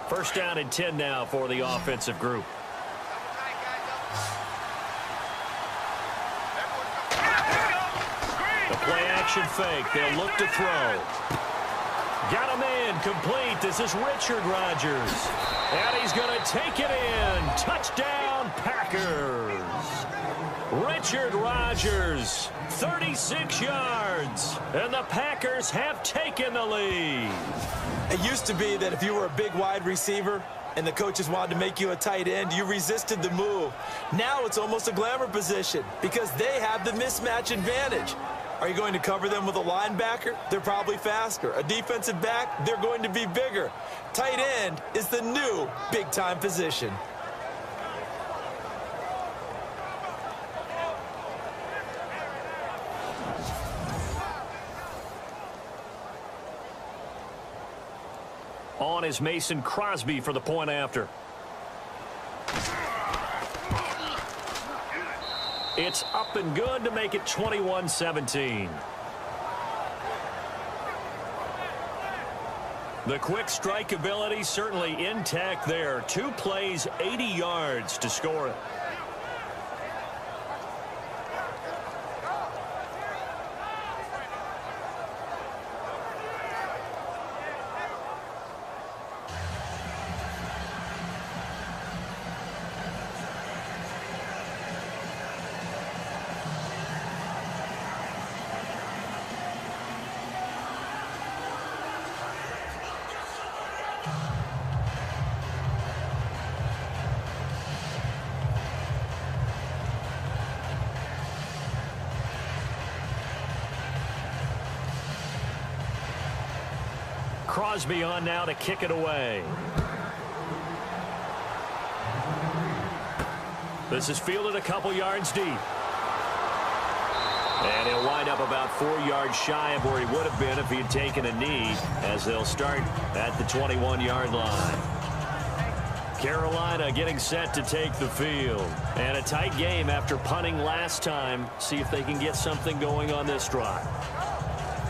First down and 10 now for the offensive group. The play action fake. They'll look to throw. Got a man complete This is Richard Rodgers. And he's going to take it in. Touchdown, Packers. Richard Rodgers, 36 yards. And the Packers have taken the lead. It used to be that if you were a big wide receiver and the coaches wanted to make you a tight end, you resisted the move. Now it's almost a glamour position because they have the mismatch advantage. Are you going to cover them with a linebacker? They're probably faster. A defensive back? They're going to be bigger. Tight end is the new big-time position. On is Mason Crosby for the point after. It's up and good to make it 21-17. The quick strike ability certainly intact there. 2 plays, 80 yards to score it. Crosby on now to kick it away. This is fielded a couple yards deep. And he'll wind up about 4 yards shy of where he would have been if he had taken a knee, as they'll start at the 21-yard line. Carolina getting set to take the field. And a tight game after punting last time. See if they can get something going on this drive.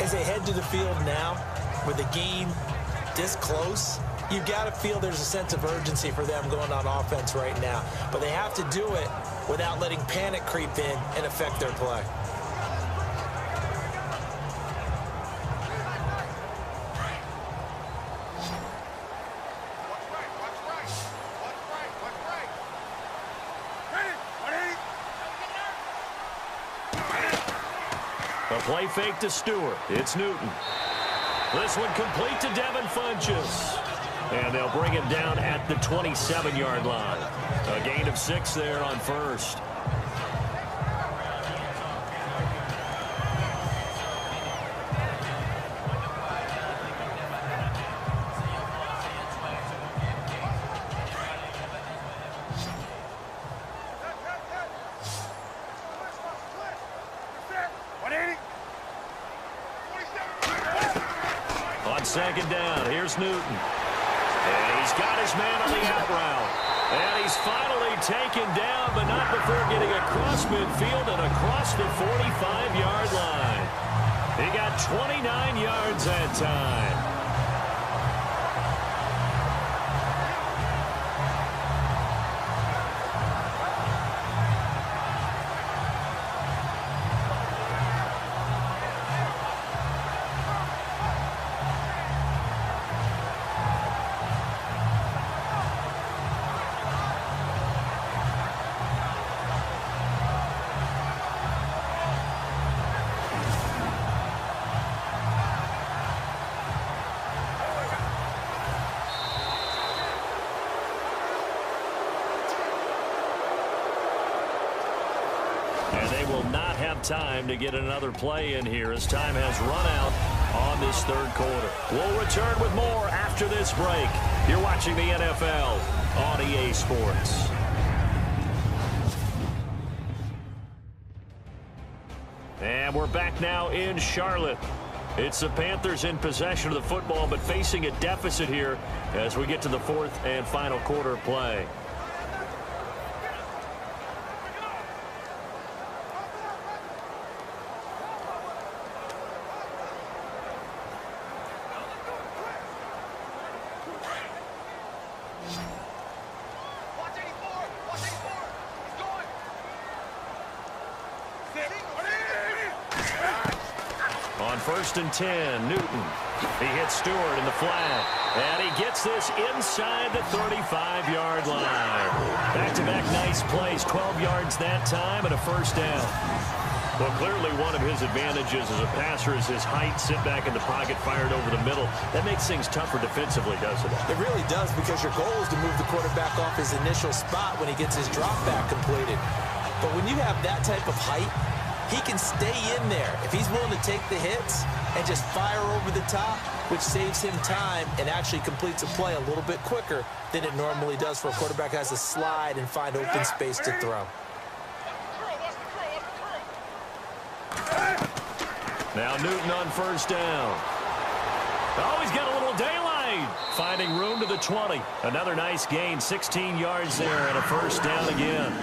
As they head to the field now, with the game this close, you've got to feel there's a sense of urgency for them going on offense right now. But they have to do it without letting panic creep in and affect their play. A play fake to Stewart. It's Newton. This one complete to Devin Funchess. And they'll bring him down at the 27-yard line. A gain of 6 there on first. Second down. Here's Newton. And he's got his man on the out route. And he's finally taken down, but not before getting across midfield and across the 45-yard line. He got 29 yards that time. And they will not have time to get another play in here as time has run out on this third quarter. We'll return with more after this break. You're watching the NFL on EA Sports. And we're back now in Charlotte. It's the Panthers in possession of the football, but facing a deficit here as we get to the fourth and final quarter play. first and 10. Newton. He hits Stewart in the flat. And he gets this inside the 35-yard line. Back-to-back nice plays. 12 yards that time and a first down. Well, clearly one of his advantages as a passer is his height. Sit back in the pocket, fired over the middle. That makes things tougher defensively, doesn't it? It really does, because your goal is to move the quarterback off his initial spot when he gets his drop back completed. But when you have that type of height, he can stay in there if he's willing to take the hits and just fire over the top, which saves him time and actually completes a play a little bit quicker than it normally does for a quarterback who has to slide and find open space to throw. Now Newton on first down. Oh, he's got a little daylight. Finding room to the 20. Another nice gain, 16 yards there and a first down again.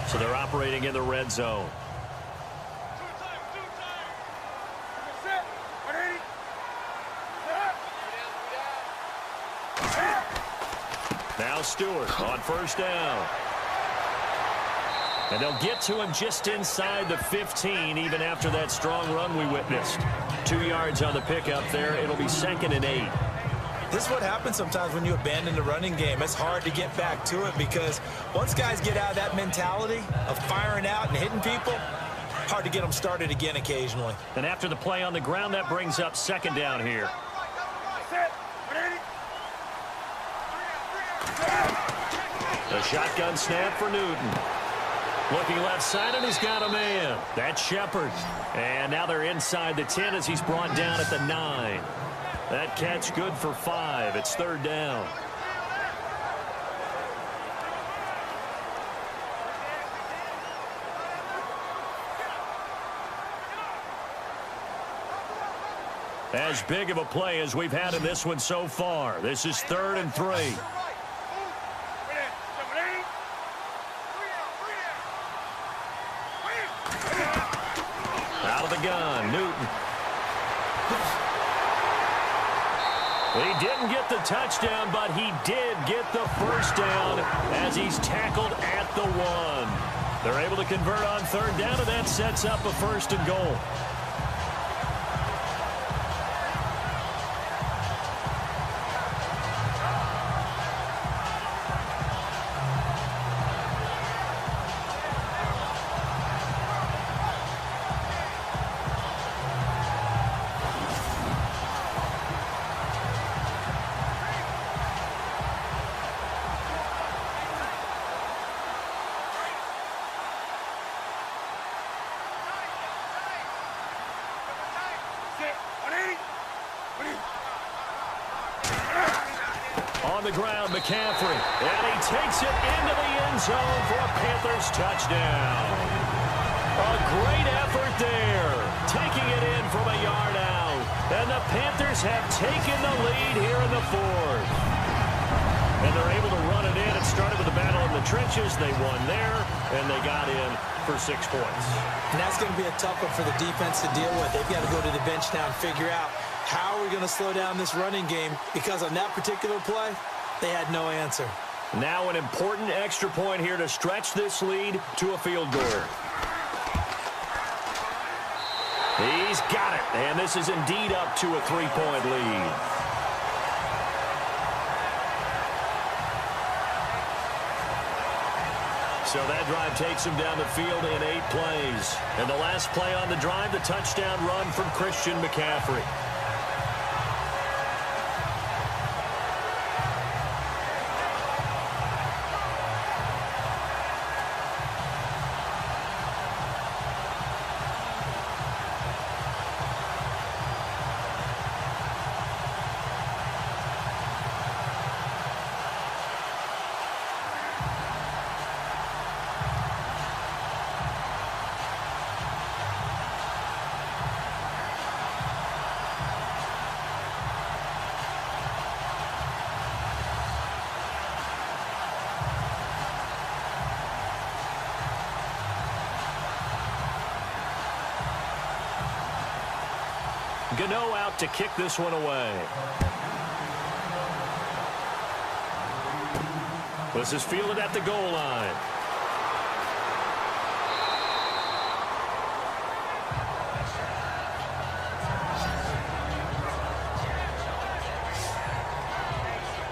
So they're operating in the red zone. Now Stewart on first down. And they'll get to him just inside the 15, even after that strong run we witnessed. 2 yards on the pickup there. It'll be 2nd and 8. This is what happens sometimes when you abandon the running game. It's hard to get back to it, because once guys get out of that mentality of firing out and hitting people, hard to get them started again occasionally. And after the play on the ground, that brings up 2nd down here. The shotgun snap for Newton. Looking left side, and he's got a man. That's Shepard. And now they're inside the 10 as he's brought down at the 9. That catch good for 5. It's 3rd down. As big of a play as we've had in this one so far. This is 3rd and 3. Out of the gun, Newton. He didn't get the touchdown, but he did get the first down as he's tackled at the 1. They're able to convert on 3rd down, and that sets up a 1st and goal. On the ground, McCaffrey. And he takes it into the end zone for a Panthers touchdown. A great effort there. Taking it in from a yard out. And the Panthers have taken the lead here in the 4th. And they're able to run it in. It started with a battle in the trenches. They won there, and they got in for 6 points. And that's going to be a tough one for the defense to deal with. They've got to go to the bench now and figure out how are we going to slow down this running game, because on that particular play, they had no answer. Now an important extra point here to stretch this lead to a field goal. He's got it, and this is indeed up to a 3-point lead. So that drive takes him down the field in 8 plays. And the last play on the drive, the touchdown run from Christian McCaffrey. Gano out to kick this one away. This is fielded at the goal line.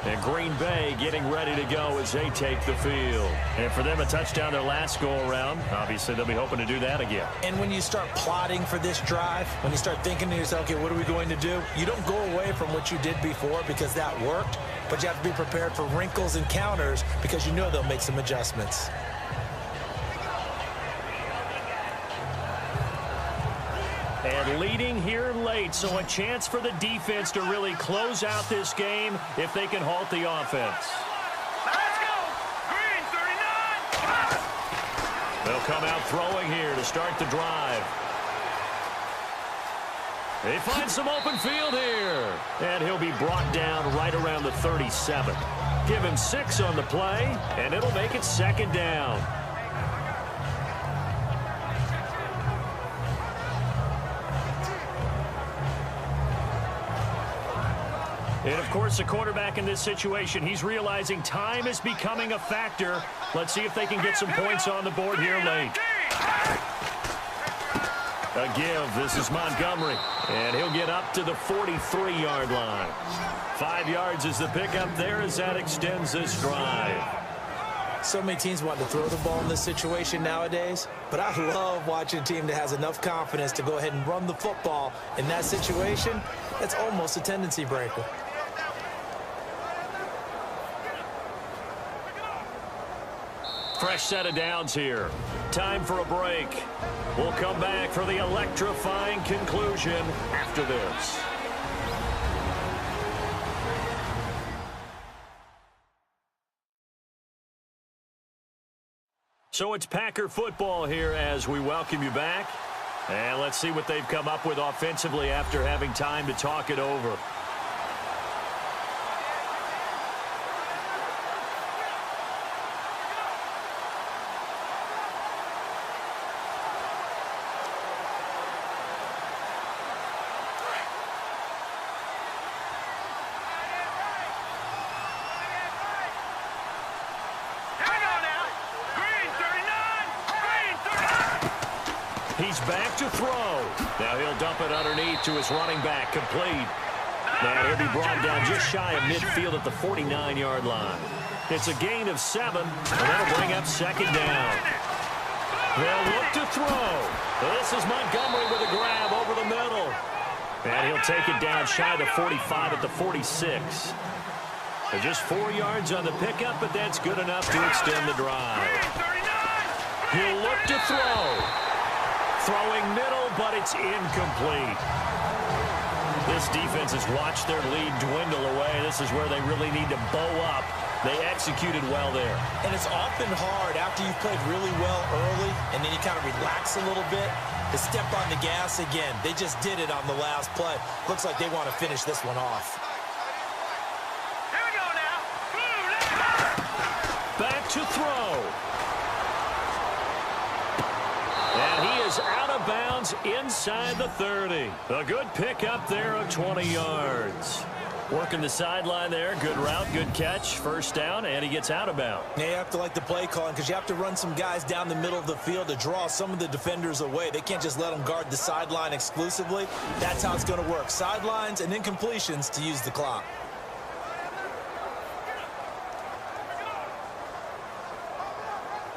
And Green Bay getting ready to go as they take the field. And for them, a touchdown their last go-around. Obviously, they'll be hoping to do that again. And when you start plotting for this drive, when you start thinking to yourself, okay, what are we going to do? You don't go away from what you did before because that worked, but you have to be prepared for wrinkles and counters because you know they'll make some adjustments. And leading here late, so a chance for the defense to really close out this game if they can halt the offense. Let's go! Green 39! They'll come out throwing here to start the drive. They find some open field here. And he'll be brought down right around the 37. Give him 6 on the play, and it'll make it second down. And, of course, the quarterback in this situation, he's realizing time is becoming a factor. Let's see if they can get some points on the board here late. A give. This is Montgomery. And he'll get up to the 43-yard line. 5 yards is the pickup there as that extends this drive. So many teams want to throw the ball in this situation nowadays, but I love watching a team that has enough confidence to go ahead and run the football. In that situation, that's almost a tendency breaker. Fresh set of downs here. Time for a break. We'll come back for the electrifying conclusion after this. So it's Packer football here as we welcome you back. And let's see what they've come up with offensively after having time to talk it over. He's back to throw. Now he'll dump it underneath to his running back, complete. Now he'll be brought down just shy of midfield at the 49-yard line. It's a gain of 7, and that'll bring up second down. They'll look to throw. This is Montgomery with a grab over the middle. And he'll take it down shy of the 45 at the 46. So just 4 yards on the pickup, but that's good enough to extend the drive. He'll look to throw. Throwing middle, but it's incomplete. This defense has watched their lead dwindle away. This is where they really need to bow up. They executed well there. And it's often hard after you've played really well early and then you kind of relax a little bit to step on the gas again. They just did it on the last play. Looks like they want to finish this one off. Here we go now. Back to throw. And he is out of bounds inside the 30. A good pickup there of 20 yards. Working the sideline there. Good route, good catch. First down, and he gets out of bounds. Yeah, you have to like the play calling because you have to run some guys down the middle of the field to draw some of the defenders away. They can't just let them guard the sideline exclusively. That's how it's going to work. Sidelines and incompletions to use the clock.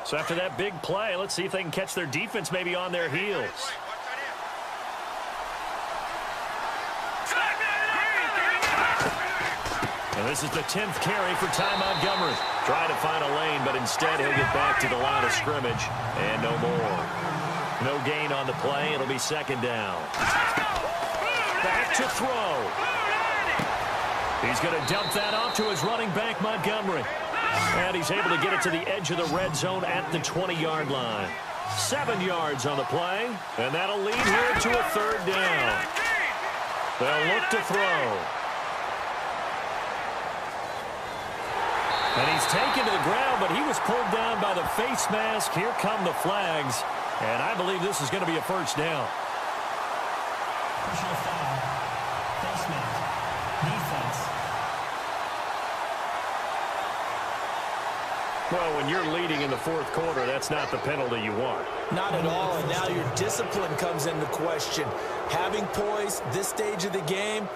So after that big play, let's see if they can catch their defense maybe on their heels. And this is the 10th carry for Ty Montgomery. Trying to find a lane, but instead he'll get back to the line of scrimmage. And no more. No gain on the play. It'll be second down. Back to throw. He's going to dump that off to his running back, Montgomery. And he's able to get it to the edge of the red zone at the 20-yard line. 7 yards on the play, and that'll lead here to a third down. They'll look to throw. And he's taken to the ground, but he was pulled down by the face mask. Here come the flags, and I believe this is going to be a first down. Personal foul. Face mask. Defense. Well, when you're leading in the fourth quarter, that's not the penalty you want. Not at all, and now your discipline comes into question. Having poise this stage of the game,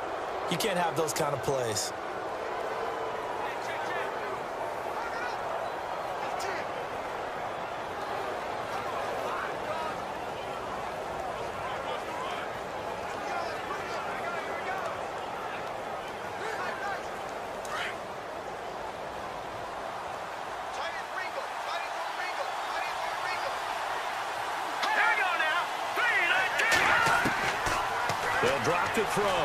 you can't have those kind of plays. They'll drop to throw.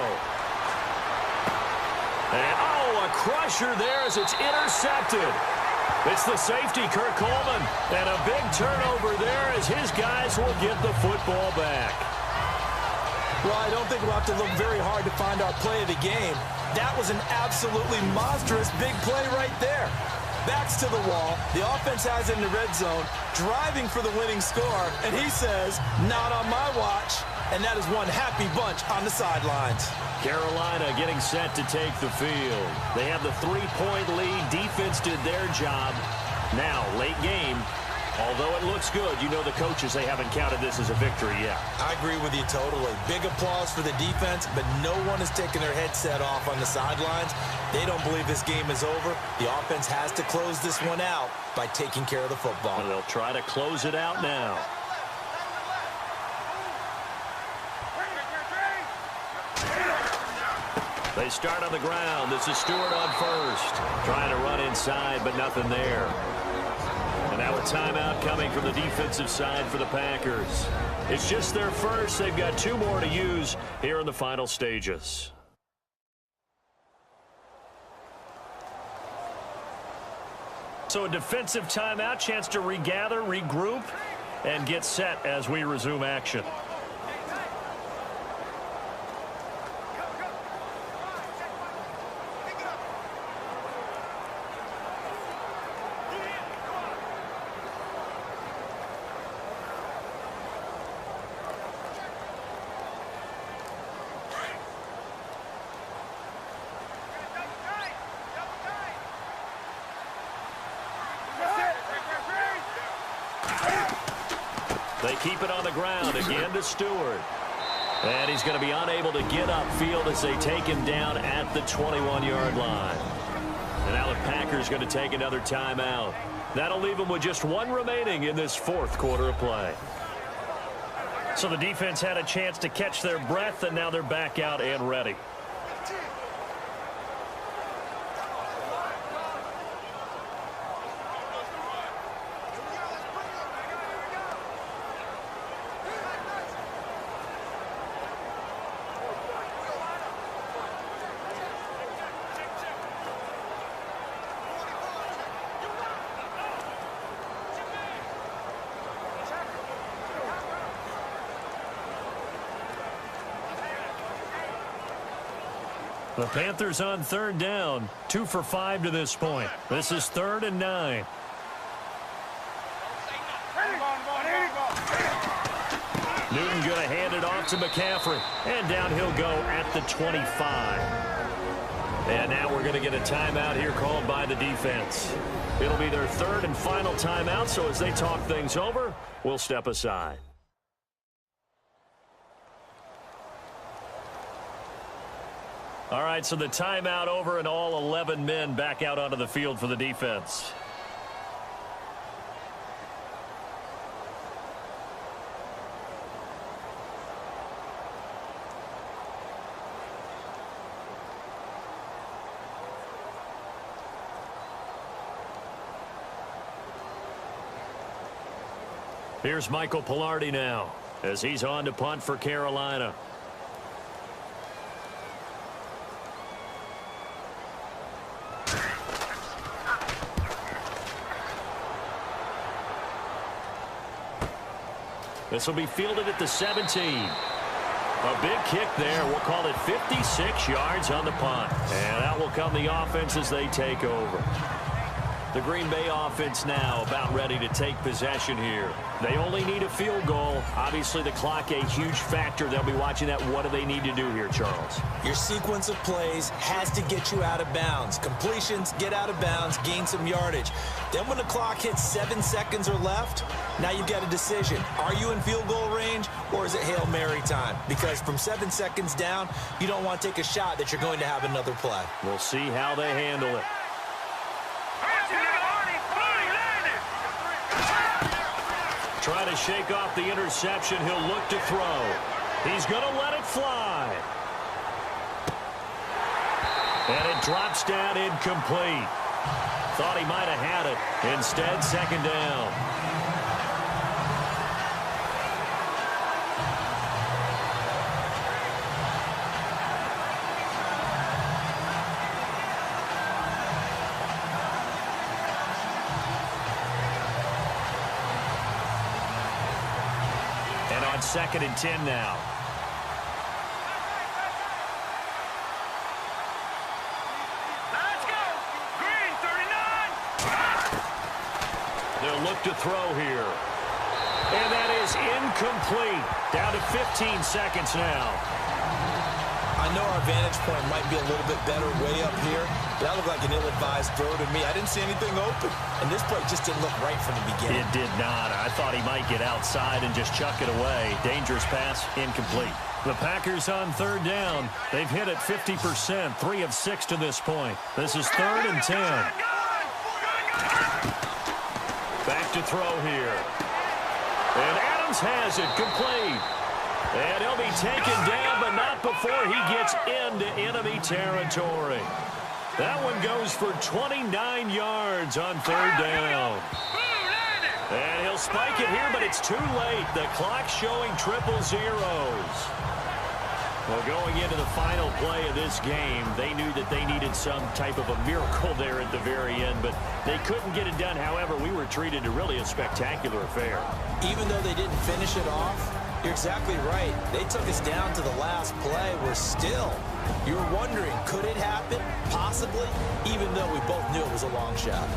And, oh, a crusher there as it's intercepted. It's the safety, Kurt Coleman. And a big turnover there as his guys will get the football back. Well, I don't think we'll have to look very hard to find our play of the game. That was an absolutely monstrous big play right there. Backs to the wall. The offense has it in the red zone, driving for the winning score. And he says, not on my watch. And that is one happy bunch on the sidelines. Carolina getting set to take the field. They have the 3-point lead. Defense did their job. Now, late game, although it looks good, you know the coaches, they haven't counted this as a victory yet. I agree with you totally. Big applause for the defense, but no one is taking their headset off on the sidelines. They don't believe this game is over. The offense has to close this one out by taking care of the football. And they'll try to close it out now. They start on the ground. This is Stewart on first. Trying to run inside, but nothing there. And now a timeout coming from the defensive side for the Packers. It's just their first. They've got 2 more to use here in the final stages. So a defensive timeout, chance to regather, regroup, and get set as we resume action. They keep it on the ground again to Stewart. And he's going to be unable to get upfield as they take him down at the 21-yard line. And now the Packers going to take another timeout. That'll leave them with just 1 remaining in this fourth quarter of play. So the defense had a chance to catch their breath, and now they're back out and ready. The Panthers on third down, 2 for 5 to this point. This is 3rd and 9. Newton going to hand it off to McCaffrey. And down he'll go at the 25. And now we're going to get a timeout here called by the defense. It'll be their 3rd and final timeout, so as they talk things over, we'll step aside. All right, so the timeout over and all 11 men back out onto the field for the defense. Here's Michael Pilardi now as he's on to punt for Carolina. This will be fielded at the 17. A big kick there. We'll call it 56 yards on the punt. And out will come the offense as they take over. The Green Bay offense now about ready to take possession here. They only need a field goal. Obviously, the clock a huge factor. They'll be watching that. What do they need to do here, Charles? Your sequence of plays has to get you out of bounds. Completions, get out of bounds, gain some yardage. Then when the clock hits 7 seconds or left, now you've got a decision. Are you in field goal range, or is it Hail Mary time? Because from 7 seconds down, you don't want to take a shot that you're going to have another play. We'll see how they handle it. Try to shake off the interception. He'll look to throw. He's going to let it fly. And it drops down incomplete. Thought he might have had it. Instead, second down. And on 2nd and 10 now. Let's go. Green, 39. They'll look to throw here. And that is incomplete. Down to 15 seconds now. I know our vantage point might be a little bit better way up here, but that looked like an ill-advised throw to me. I didn't see anything open, and this play just didn't look right from the beginning. It did not. I thought he might get outside and just chuck it away. Dangerous pass, incomplete. The Packers on 3rd down. They've hit it 50%, 3 of 6 to this point. This is 3rd and 10. Back to throw here. And Adams has it, complete. And he'll be taken down, but not before he gets into enemy territory. That one goes for 29 yards on 3rd down. And he'll spike it here, but it's too late. The clock's showing triple zeros. Well, going into the final play of this game, they knew that they needed some type of a miracle there at the very end, but they couldn't get it done. However, we were treated to really a spectacular affair. Even though they didn't finish it off, you're exactly right. They took us down to the last play. We're still, you're wondering, could it happen? Possibly, even though we both knew it was a long shot.